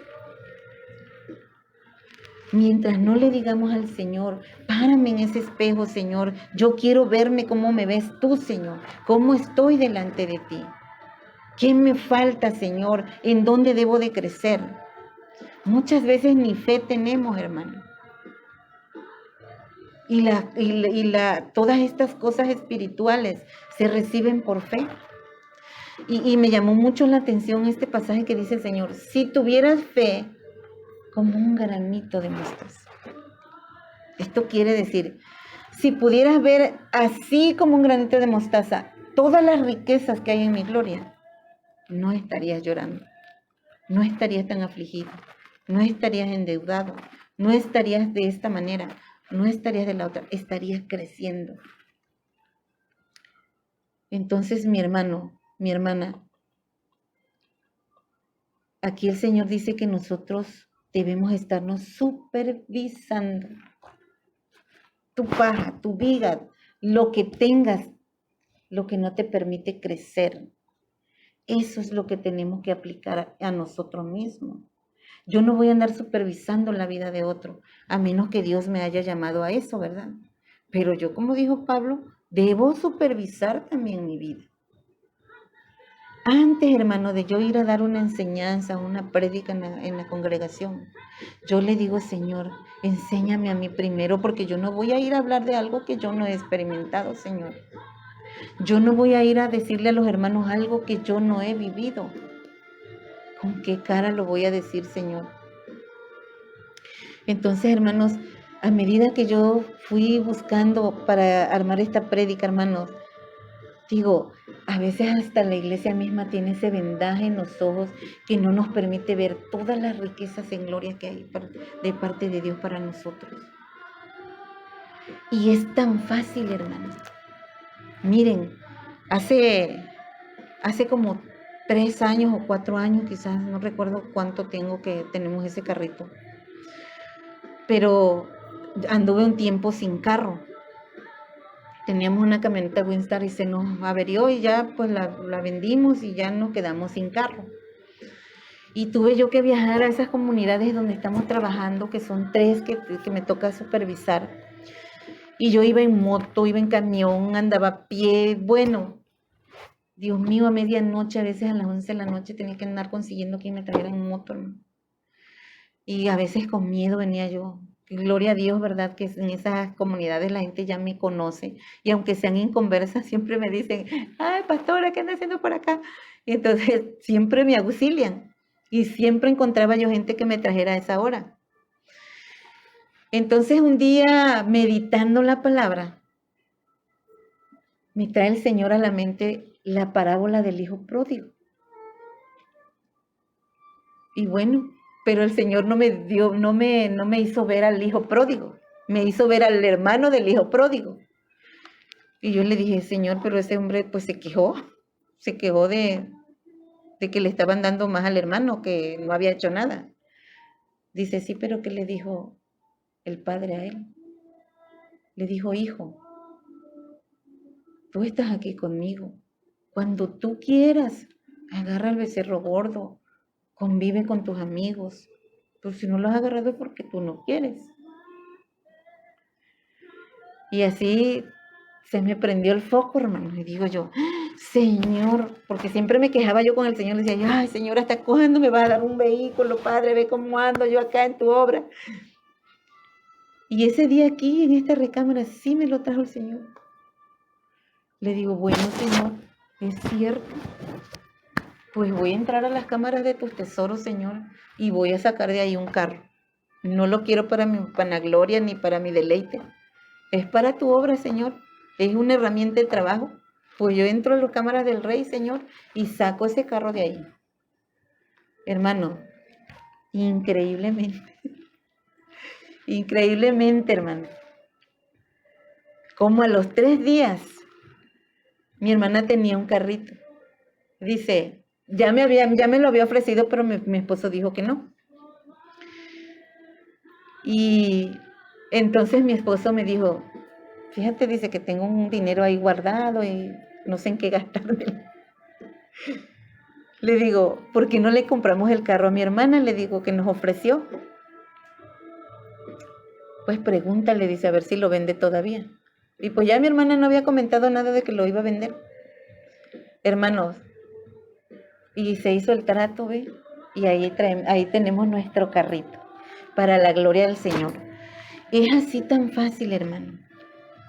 Mientras no le digamos al Señor, párame en ese espejo, Señor, yo quiero verme cómo me ves tú, Señor, cómo estoy delante de ti. ¿Qué me falta, Señor? ¿En dónde debo de crecer? Muchas veces ni fe tenemos, hermano. Todas estas cosas espirituales se reciben por fe. Y me llamó mucho la atención este pasaje que dice el Señor, si tuvieras fe como un granito de mostaza. Esto quiere decir, si pudieras ver así como un granito de mostaza todas las riquezas que hay en mi gloria, no estarías llorando, no estarías tan afligido, no estarías endeudado, no estarías de esta manera, no estarías de la otra, estarías creciendo. Entonces, mi hermano, mi hermana, aquí el Señor dice que nosotros debemos estarnos supervisando. Tu paja, tu viga, lo que tengas, lo que no te permite crecer. Eso es lo que tenemos que aplicar a nosotros mismos. Yo no voy a andar supervisando la vida de otro, a menos que Dios me haya llamado a eso, ¿verdad? Pero yo, como dijo Pablo, debo supervisar también mi vida. Antes, hermano, de yo ir a dar una enseñanza, una prédica en la congregación, yo le digo, Señor, enséñame a mí primero, porque yo no voy a ir a hablar de algo que yo no he experimentado, Señor. Yo no voy a ir a decirle a los hermanos algo que yo no he vivido. ¿Con qué cara lo voy a decir, Señor? Entonces, hermanos, a medida que yo fui buscando para armar esta prédica, hermanos, digo, a veces hasta la iglesia misma tiene ese vendaje en los ojos que no nos permite ver todas las riquezas en gloria que hay de parte de Dios para nosotros. Y es tan fácil, hermanos. Miren, hace como 3 años o 4 años, quizás, no recuerdo cuánto tenemos ese carrito. Pero anduve un tiempo sin carro. Teníamos una camioneta Winstar y se nos averió y ya pues la vendimos y ya nos quedamos sin carro. Y tuve yo que viajar a esas comunidades donde estamos trabajando, que son 3 que me toca supervisar. Y yo iba en moto, iba en camión, andaba a pie. Bueno, Dios mío, a medianoche, a veces a las 11 de la noche tenía que andar consiguiendo quien me trajera en moto, ¿no? Y a veces con miedo venía yo. Gloria a Dios, ¿verdad? Que en esas comunidades la gente ya me conoce. Y aunque sean inconversas, siempre me dicen, ay, pastora, ¿qué anda haciendo por acá? Y entonces siempre me auxilian. Y siempre encontraba yo gente que me trajera a esa hora. Entonces un día, meditando la palabra, me trae el Señor a la mente la parábola del hijo pródigo. Y bueno, pero el Señor no me hizo ver al hijo pródigo, me hizo ver al hermano del hijo pródigo. Y yo le dije, Señor, pero ese hombre pues se quejó de que le estaban dando más al hermano, que no había hecho nada. Dice, sí, pero ¿qué le dijo el padre a él? Le dijo, hijo, tú estás aquí conmigo. Cuando tú quieras, agarra el becerro gordo, convive con tus amigos. Pero si no los has agarrado es porque tú no quieres. Y así se me prendió el foco, hermano. Y digo yo, Señor, porque siempre me quejaba yo con el Señor. Le decía yo, ay, Señor, ¿hasta cuándo me vas a dar un vehículo, Padre? Ve cómo ando yo acá en tu obra. Y ese día aquí, en esta recámara, sí me lo trajo el Señor. Le digo, bueno, Señor, es cierto. Pues voy a entrar a las cámaras de tus tesoros, Señor, y voy a sacar de ahí un carro. No lo quiero para mi vanagloria ni para mi deleite. Es para tu obra, Señor. Es una herramienta de trabajo. Pues yo entro a las cámaras del Rey, Señor, y saco ese carro de ahí. Hermano, Increíblemente, increíblemente, hermano. Como a los 3 días, mi hermana tenía un carrito. Dice, ya me lo había ofrecido, pero mi esposo dijo que no. Y entonces mi esposo me dijo, fíjate, dice que tengo un dinero ahí guardado y no sé en qué gastármelo. Le digo, ¿por qué no le compramos el carro a mi hermana? Le digo que nos ofreció. Pues pregúntale, dice, a ver si lo vende todavía. Y pues ya mi hermana no había comentado nada de que lo iba a vender. Hermanos, y se hizo el trato, ¿ve? Y ahí tenemos nuestro carrito, para la gloria del Señor. Es así tan fácil, hermano,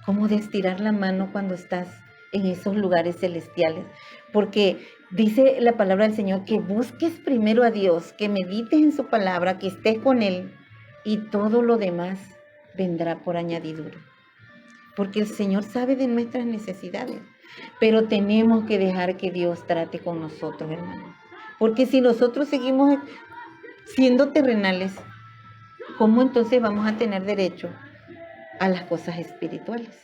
como de estirar la mano cuando estás en esos lugares celestiales. Porque dice la palabra del Señor que busques primero a Dios, que medites en su palabra, que estés con Él, y todo lo demás vendrá por añadidura. Porque el Señor sabe de nuestras necesidades, pero tenemos que dejar que Dios trate con nosotros, hermano. Porque si nosotros seguimos siendo terrenales, ¿cómo entonces vamos a tener derecho a las cosas espirituales?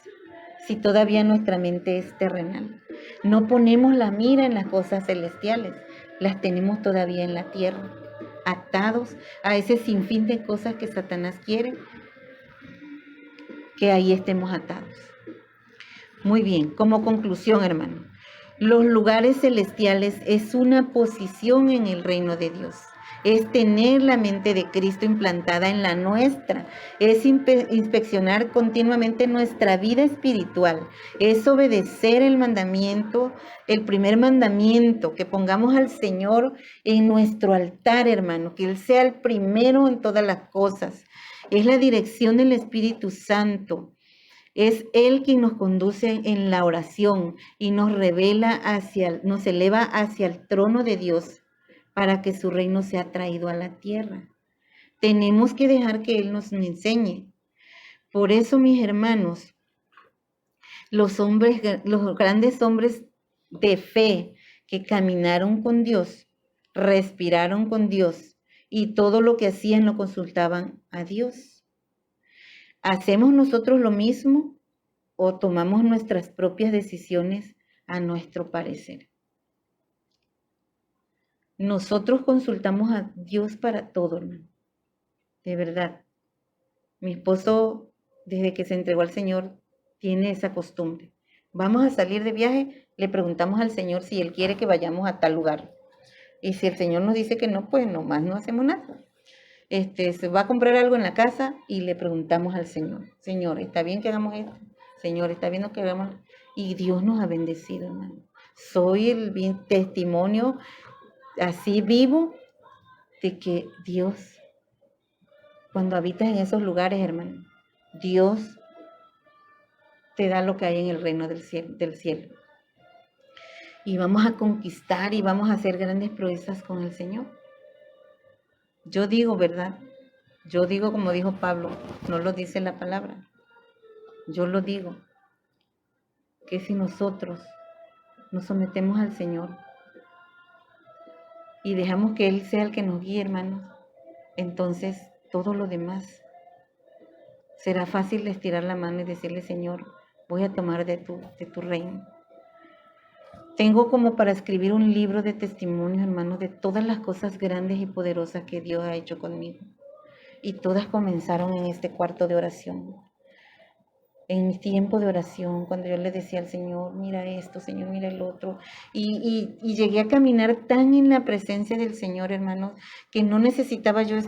Si todavía nuestra mente es terrenal. No ponemos la mira en las cosas celestiales, las tenemos todavía en la tierra, atados a ese sinfín de cosas que Satanás quiere que ahí estemos atados. Muy bien, como conclusión, hermano, los lugares celestiales es una posición en el reino de Dios. Es tener la mente de Cristo implantada en la nuestra, es inspeccionar continuamente nuestra vida espiritual, es obedecer el mandamiento, el primer mandamiento, que pongamos al Señor en nuestro altar, hermano, que Él sea el primero en todas las cosas. Es la dirección del Espíritu Santo. Es Él quien nos conduce en la oración y nos nos eleva hacia el trono de Dios para que su reino sea traído a la tierra. Tenemos que dejar que Él nos enseñe. Por eso, mis hermanos, los grandes hombres de fe que caminaron con Dios, respiraron con Dios y todo lo que hacían lo consultaban a Dios. ¿Hacemos nosotros lo mismo o tomamos nuestras propias decisiones a nuestro parecer? Nosotros consultamos a Dios para todo, hermano. De verdad. Mi esposo, desde que se entregó al Señor, tiene esa costumbre. Vamos a salir de viaje, le preguntamos al Señor si Él quiere que vayamos a tal lugar. Y si el Señor nos dice que no, pues nomás no hacemos nada. Se va a comprar algo en la casa y le preguntamos al Señor, Señor, ¿está bien que hagamos esto? Señor, ¿está bien que hagamos? Y Dios nos ha bendecido, hermano. Soy el testimonio así vivo de que Dios, cuando habitas en esos lugares, hermano, Dios te da lo que hay en el reino del cielo. Y vamos a conquistar y vamos a hacer grandes proezas con el Señor. Yo digo, ¿verdad? Yo digo como dijo Pablo, no lo dice la palabra. Yo lo digo, que si nosotros nos sometemos al Señor y dejamos que Él sea el que nos guíe, hermanos, entonces todo lo demás será fácil de estirar la mano y decirle, Señor, voy a tomar de tu reino. Tengo como para escribir un libro de testimonios, hermanos, de todas las cosas grandes y poderosas que Dios ha hecho conmigo. Y todas comenzaron en este cuarto de oración. En mi tiempo de oración, cuando yo le decía al Señor, mira esto, Señor, mira el otro. Y llegué a caminar tan en la presencia del Señor, hermanos, que no necesitaba yo,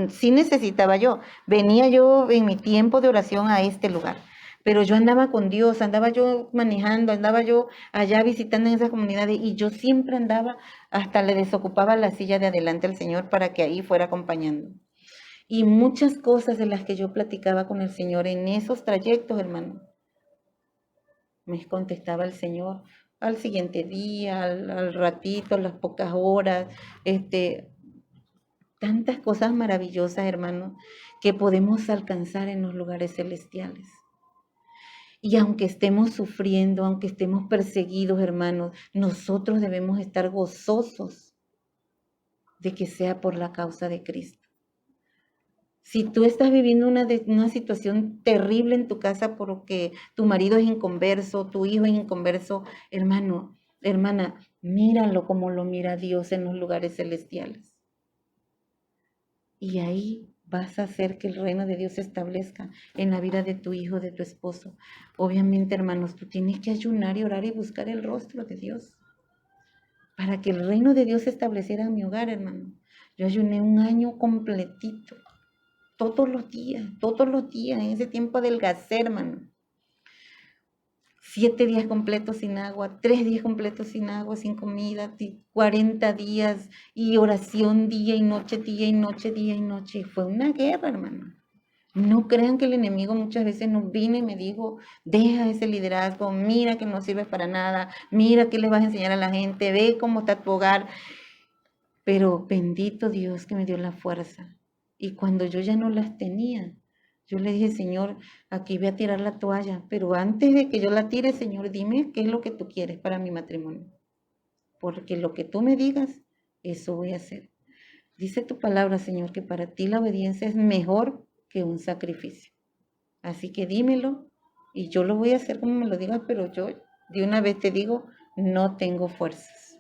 sí necesitaba yo. Venía yo en mi tiempo de oración a este lugar. Pero yo andaba con Dios, andaba yo manejando, andaba yo allá visitando en esas comunidades y yo siempre andaba, hasta le desocupaba la silla de adelante al Señor para que ahí fuera acompañando. Y muchas cosas de las que yo platicaba con el Señor en esos trayectos, hermano, me contestaba el Señor al siguiente día, al ratito, a las pocas horas, tantas cosas maravillosas, hermano, que podemos alcanzar en los lugares celestiales. Y aunque estemos sufriendo, aunque estemos perseguidos, hermanos, nosotros debemos estar gozosos. de que sea por la causa de Cristo. Si tú estás viviendo una situación terrible en tu casa porque tu marido es inconverso, tu hijo es inconverso, hermano, hermana, míralo como lo mira Dios en los lugares celestiales. Y ahí vas a hacer que el reino de Dios se establezca en la vida de tu hijo, de tu esposo. Obviamente, hermanos, tú tienes que ayunar y orar y buscar el rostro de Dios para que el reino de Dios se estableciera en mi hogar, hermano. Yo ayuné un año completito, todos los días, en ese tiempo adelgacé, hermano. 7 días completos sin agua, 3 días completos sin agua, sin comida, 40 días y oración día y noche, día y noche, día y noche. Fue una guerra, hermano. No crean que el enemigo muchas veces nos vino y me dijo, deja ese liderazgo, mira que no sirve para nada, mira qué le vas a enseñar a la gente, ve cómo está tu hogar. Pero bendito Dios que me dio la fuerza. Y cuando yo ya no las tenía, yo le dije, Señor, aquí voy a tirar la toalla, pero antes de que yo la tire, Señor, dime qué es lo que tú quieres para mi matrimonio. Porque lo que tú me digas, eso voy a hacer. Dice tu palabra, Señor, que para ti la obediencia es mejor que un sacrificio. Así que dímelo y yo lo voy a hacer como me lo digas, pero yo de una vez te digo, no tengo fuerzas,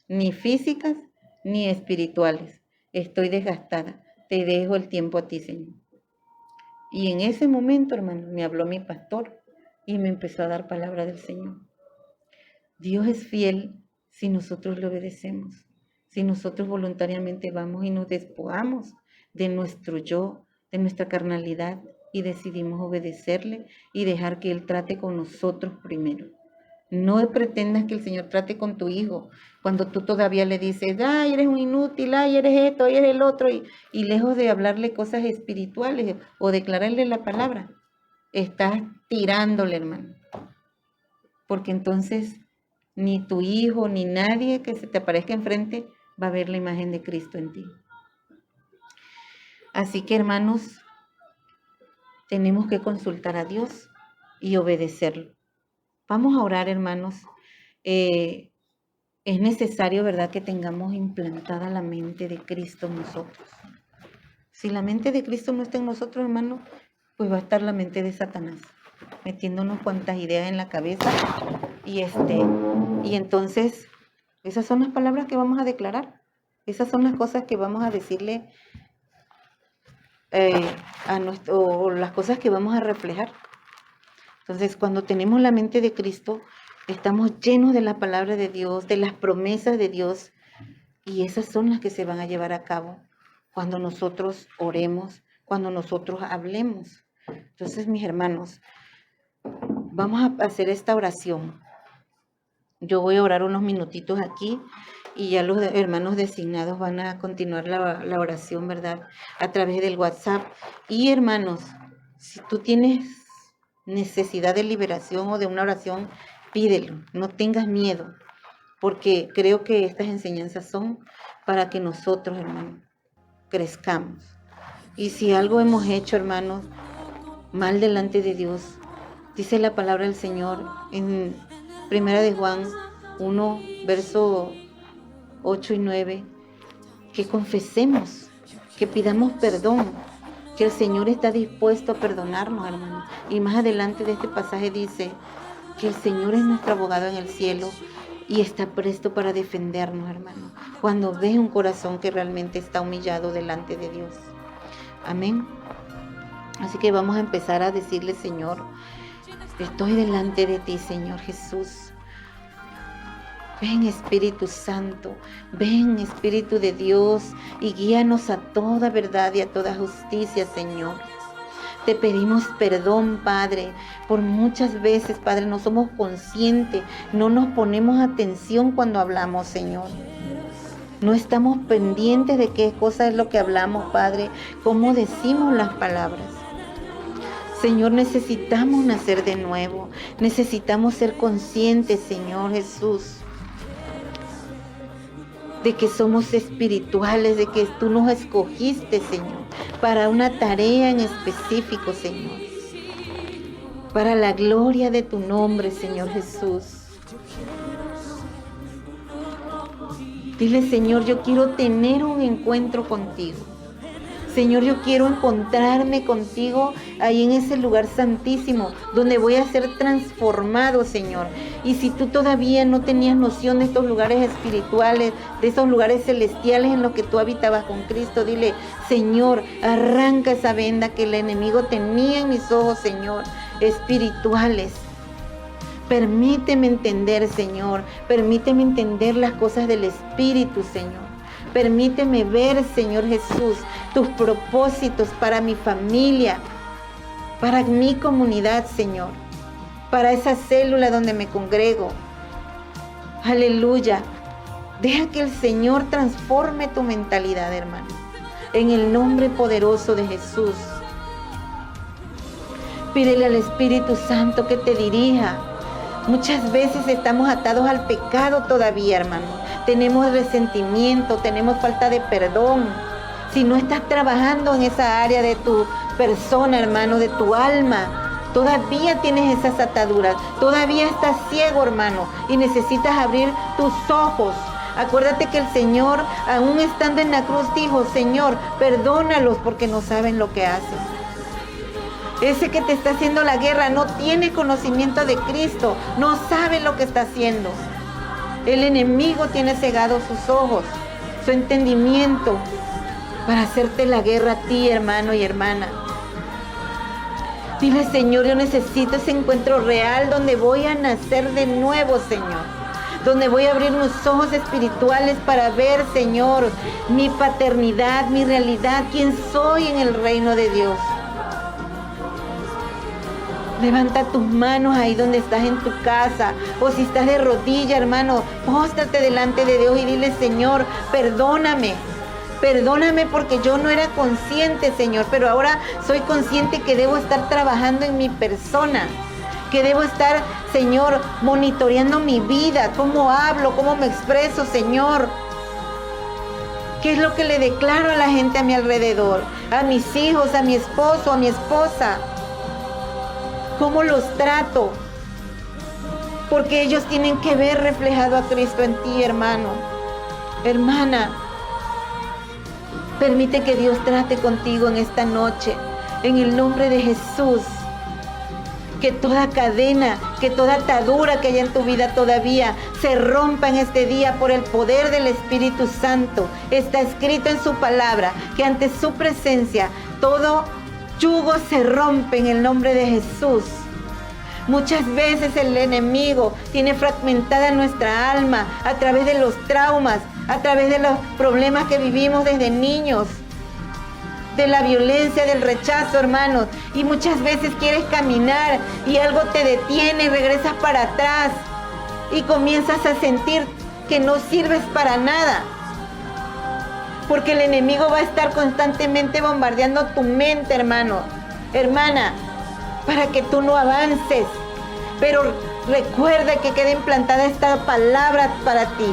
ni físicas ni espirituales. Estoy desgastada. Te dejo el tiempo a ti, Señor. Y en ese momento, hermano, me habló mi pastor y me empezó a dar palabra del Señor. Dios es fiel si nosotros le obedecemos, si nosotros voluntariamente vamos y nos despojamos de nuestro yo, de nuestra carnalidad y decidimos obedecerle y dejar que Él trate con nosotros primero. No pretendas que el Señor trate con tu hijo cuando tú todavía le dices, ay, eres un inútil, ay, eres esto, ay, eres el otro, y lejos de hablarle cosas espirituales o declararle la palabra, estás tirándole, hermano. Porque entonces ni tu hijo ni nadie que se te aparezca enfrente va a ver la imagen de Cristo en ti. Así que, hermanos, tenemos que consultar a Dios y obedecerlo. Vamos a orar, hermanos. Es necesario, ¿verdad?, que tengamos implantada la mente de Cristo en nosotros. Si la mente de Cristo no está en nosotros, hermanos, pues va a estar la mente de Satanás, metiéndonos cuantas ideas en la cabeza. Y entonces, esas son las palabras que vamos a declarar. Esas son las cosas que vamos a decirle o las cosas que vamos a reflejar. Entonces, cuando tenemos la mente de Cristo, estamos llenos de la palabra de Dios, de las promesas de Dios, y esas son las que se van a llevar a cabo cuando nosotros oremos, cuando nosotros hablemos. Entonces, mis hermanos, vamos a hacer esta oración. Yo voy a orar unos minutitos aquí y ya los hermanos designados van a continuar la oración, ¿verdad?, a través del WhatsApp. Y hermanos, si tú tienes necesidad de liberación o de una oración, pídelo, no tengas miedo, porque creo que estas enseñanzas son para que nosotros, hermanos, crezcamos. Y si algo hemos hecho, hermanos, mal delante de Dios, dice la palabra del Señor en 1 de Juan 1, verso 8 y 9, que confesemos, que pidamos perdón, que el Señor está dispuesto a perdonarnos, hermanos. Y más adelante de este pasaje dice que el Señor es nuestro abogado en el cielo y está presto para defendernos, hermanos, cuando ve un corazón que realmente está humillado delante de Dios. Amén. Así que vamos a empezar a decirle, Señor, estoy delante de ti, Señor Jesús. Ven, Espíritu Santo, ven, Espíritu de Dios, y guíanos a toda verdad y a toda justicia, Señor. Te pedimos perdón, Padre, por muchas veces, Padre, no somos conscientes, no nos ponemos atención cuando hablamos, Señor. No estamos pendientes de qué cosa es lo que hablamos, Padre, cómo decimos las palabras. Señor, necesitamos nacer de nuevo, necesitamos ser conscientes, Señor Jesús, de que somos espirituales, de que tú nos escogiste, Señor, para una tarea en específico, Señor, para la gloria de tu nombre, Señor Jesús. Dile, Señor, yo quiero tener un encuentro contigo. Señor, yo quiero encontrarme contigo ahí en ese lugar santísimo, donde voy a ser transformado, Señor. Y si tú todavía no tenías noción de estos lugares espirituales, de esos lugares celestiales en los que tú habitabas con Cristo, dile, Señor, arranca esa venda que el enemigo tenía en mis ojos, Señor, espirituales. Permíteme entender, Señor, permíteme entender las cosas del Espíritu, Señor. Permíteme ver, Señor Jesús, tus propósitos para mi familia, para mi comunidad, Señor, para esa célula donde me congrego. Aleluya. Deja que el Señor transforme tu mentalidad, hermano, en el nombre poderoso de Jesús. Pídele al Espíritu Santo que te dirija. Muchas veces estamos atados al pecado todavía, hermano. Tenemos resentimiento, tenemos falta de perdón. Si no estás trabajando en esa área de tu persona, hermano, de tu alma, todavía tienes esas ataduras, todavía estás ciego, hermano, y necesitas abrir tus ojos. Acuérdate que el Señor, aún estando en la cruz, dijo, Señor, perdónalos porque no saben lo que hacen. Ese que te está haciendo la guerra no tiene conocimiento de Cristo, no sabe lo que está haciendo. El enemigo tiene cegados sus ojos, su entendimiento, para hacerte la guerra a ti, hermano y hermana. Dile, Señor, yo necesito ese encuentro real donde voy a nacer de nuevo, Señor. Donde voy a abrir mis ojos espirituales para ver, Señor, mi paternidad, mi realidad, quién soy en el reino de Dios. Levanta tus manos ahí donde estás en tu casa, o si estás de rodilla, hermano, póstrate delante de Dios y dile, Señor, perdóname. Perdóname porque yo no era consciente, Señor, pero ahora soy consciente que debo estar trabajando en mi persona, que debo estar, Señor, monitoreando mi vida, cómo hablo, cómo me expreso, Señor. ¿Qué es lo que le declaro a la gente a mi alrededor? A mis hijos, a mi esposo, a mi esposa. ¿Cómo los trato? Porque ellos tienen que ver reflejado a Cristo en ti, hermano. Hermana, permite que Dios trate contigo en esta noche, en el nombre de Jesús. Que toda cadena, que toda atadura que haya en tu vida todavía se rompa en este día por el poder del Espíritu Santo. Está escrito en su palabra que ante su presencia todo yugo se rompe en el nombre de Jesús. Muchas veces el enemigo tiene fragmentada nuestra alma a través de los traumas, a través de los problemas que vivimos desde niños, de la violencia, del rechazo, hermanos. Y muchas veces quieres caminar y algo te detiene y regresas para atrás y comienzas a sentir que no sirves para nada. Porque el enemigo va a estar constantemente bombardeando tu mente, hermano, hermana, para que tú no avances. Pero recuerda que queda implantada esta palabra para ti.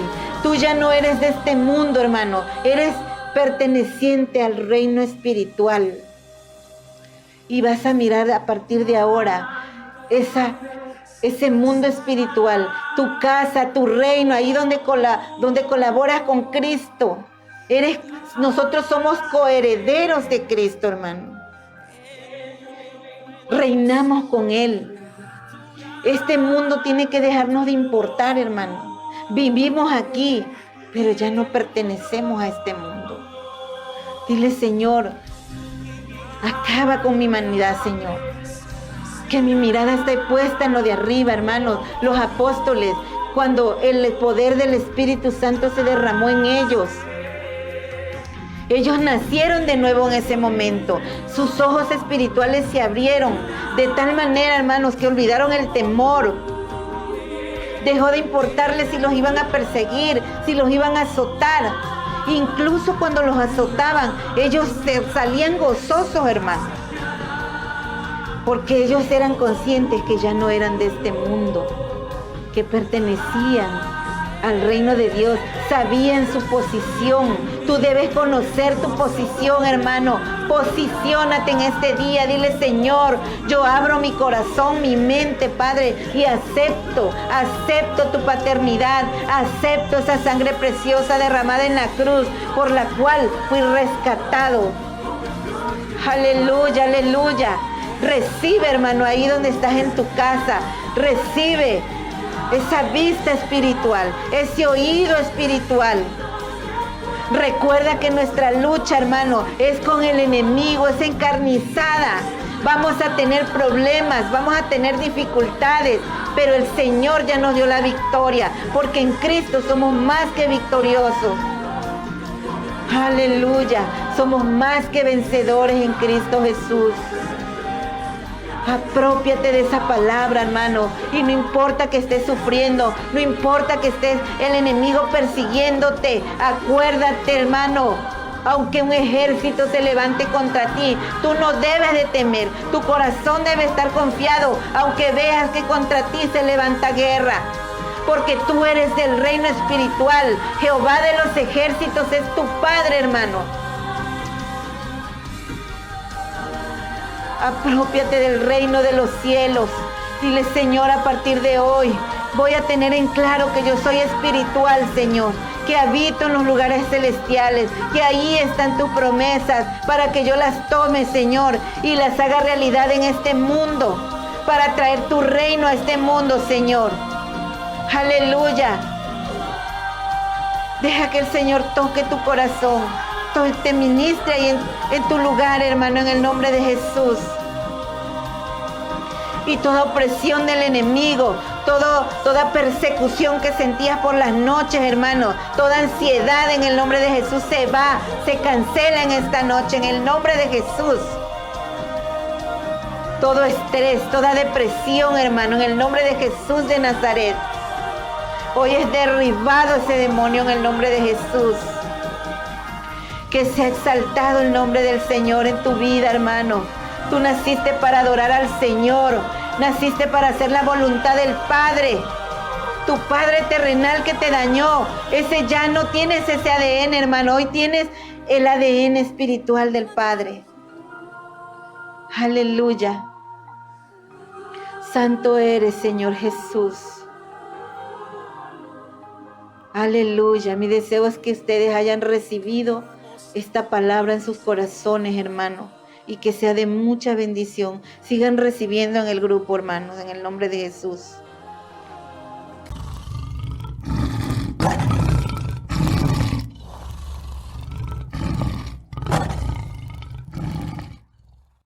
Tú ya no eres de este mundo, hermano. Eres perteneciente al reino espiritual. Y vas a mirar a partir de ahora ese mundo espiritual, tu casa, tu reino, ahí donde colaboras con Cristo. Nosotros somos coherederos de Cristo, hermano. Reinamos con Él. Este mundo tiene que dejarnos de importar, hermano. Vivimos aquí, pero ya no pertenecemos a este mundo. Dile, Señor, acaba con mi humanidad, Señor. Que mi mirada esté puesta en lo de arriba, hermanos. Los apóstoles, cuando el poder del Espíritu Santo se derramó en ellos, ellos nacieron de nuevo en ese momento. Sus ojos espirituales se abrieron de tal manera, hermanos, que olvidaron el temor. Dejó de importarles si los iban a perseguir, si los iban a azotar. Incluso cuando los azotaban, ellos salían gozosos, hermanos. Porque ellos eran conscientes que ya no eran de este mundo, que pertenecían al reino de Dios, sabían su posición. Tú debes conocer tu posición, hermano. Posiciónate en este día. Dile: Señor, yo abro mi corazón, mi mente, Padre, y acepto tu paternidad. Acepto esa sangre preciosa derramada en la cruz, por la cual fui rescatado. Aleluya, aleluya. Recibe, hermano, ahí donde estás en tu casa. Recibe esa vista espiritual, ese oído espiritual. Recuerda que nuestra lucha, hermano, es con el enemigo, es encarnizada. Vamos a tener problemas, vamos a tener dificultades, pero el Señor ya nos dio la victoria, porque en Cristo somos más que victoriosos. Aleluya, somos más que vencedores en Cristo Jesús. Aprópiate de esa palabra, hermano, y no importa que estés sufriendo, no importa que estés el enemigo persiguiéndote, acuérdate, hermano, aunque un ejército se levante contra ti, tú no debes de temer, tu corazón debe estar confiado, aunque veas que contra ti se levanta guerra, porque tú eres del reino espiritual. Jehová de los ejércitos es tu Padre, hermano. Aprópiate del reino de los cielos. Dile: Señor, a partir de hoy voy a tener en claro que yo soy espiritual, Señor, que habito en los lugares celestiales, que ahí están tus promesas para que yo las tome, Señor, y las haga realidad en este mundo, para traer tu reino a este mundo, Señor. Aleluya. Deja que el Señor toque tu corazón, te ministre ahí en tu lugar, hermano, en el nombre de Jesús. Y toda opresión del enemigo, toda persecución que sentías por las noches, hermano, toda ansiedad, en el nombre de Jesús se va, se cancela en esta noche, en el nombre de Jesús. Todo estrés, toda depresión, hermano, en el nombre de Jesús de Nazaret. Hoy es derribado ese demonio en el nombre de Jesús. Que sea exaltado el nombre del Señor en tu vida, hermano. Tú naciste para adorar al Señor. Naciste para hacer la voluntad del Padre. Tu Padre terrenal que te dañó, ese ya no tienes ese ADN, hermano. Hoy tienes el ADN espiritual del Padre. Aleluya. Santo eres, Señor Jesús. Aleluya. Mi deseo es que ustedes hayan recibido esta palabra en sus corazones, hermano, y que sea de mucha bendición. Sigan recibiendo en el grupo, hermanos, en el nombre de Jesús.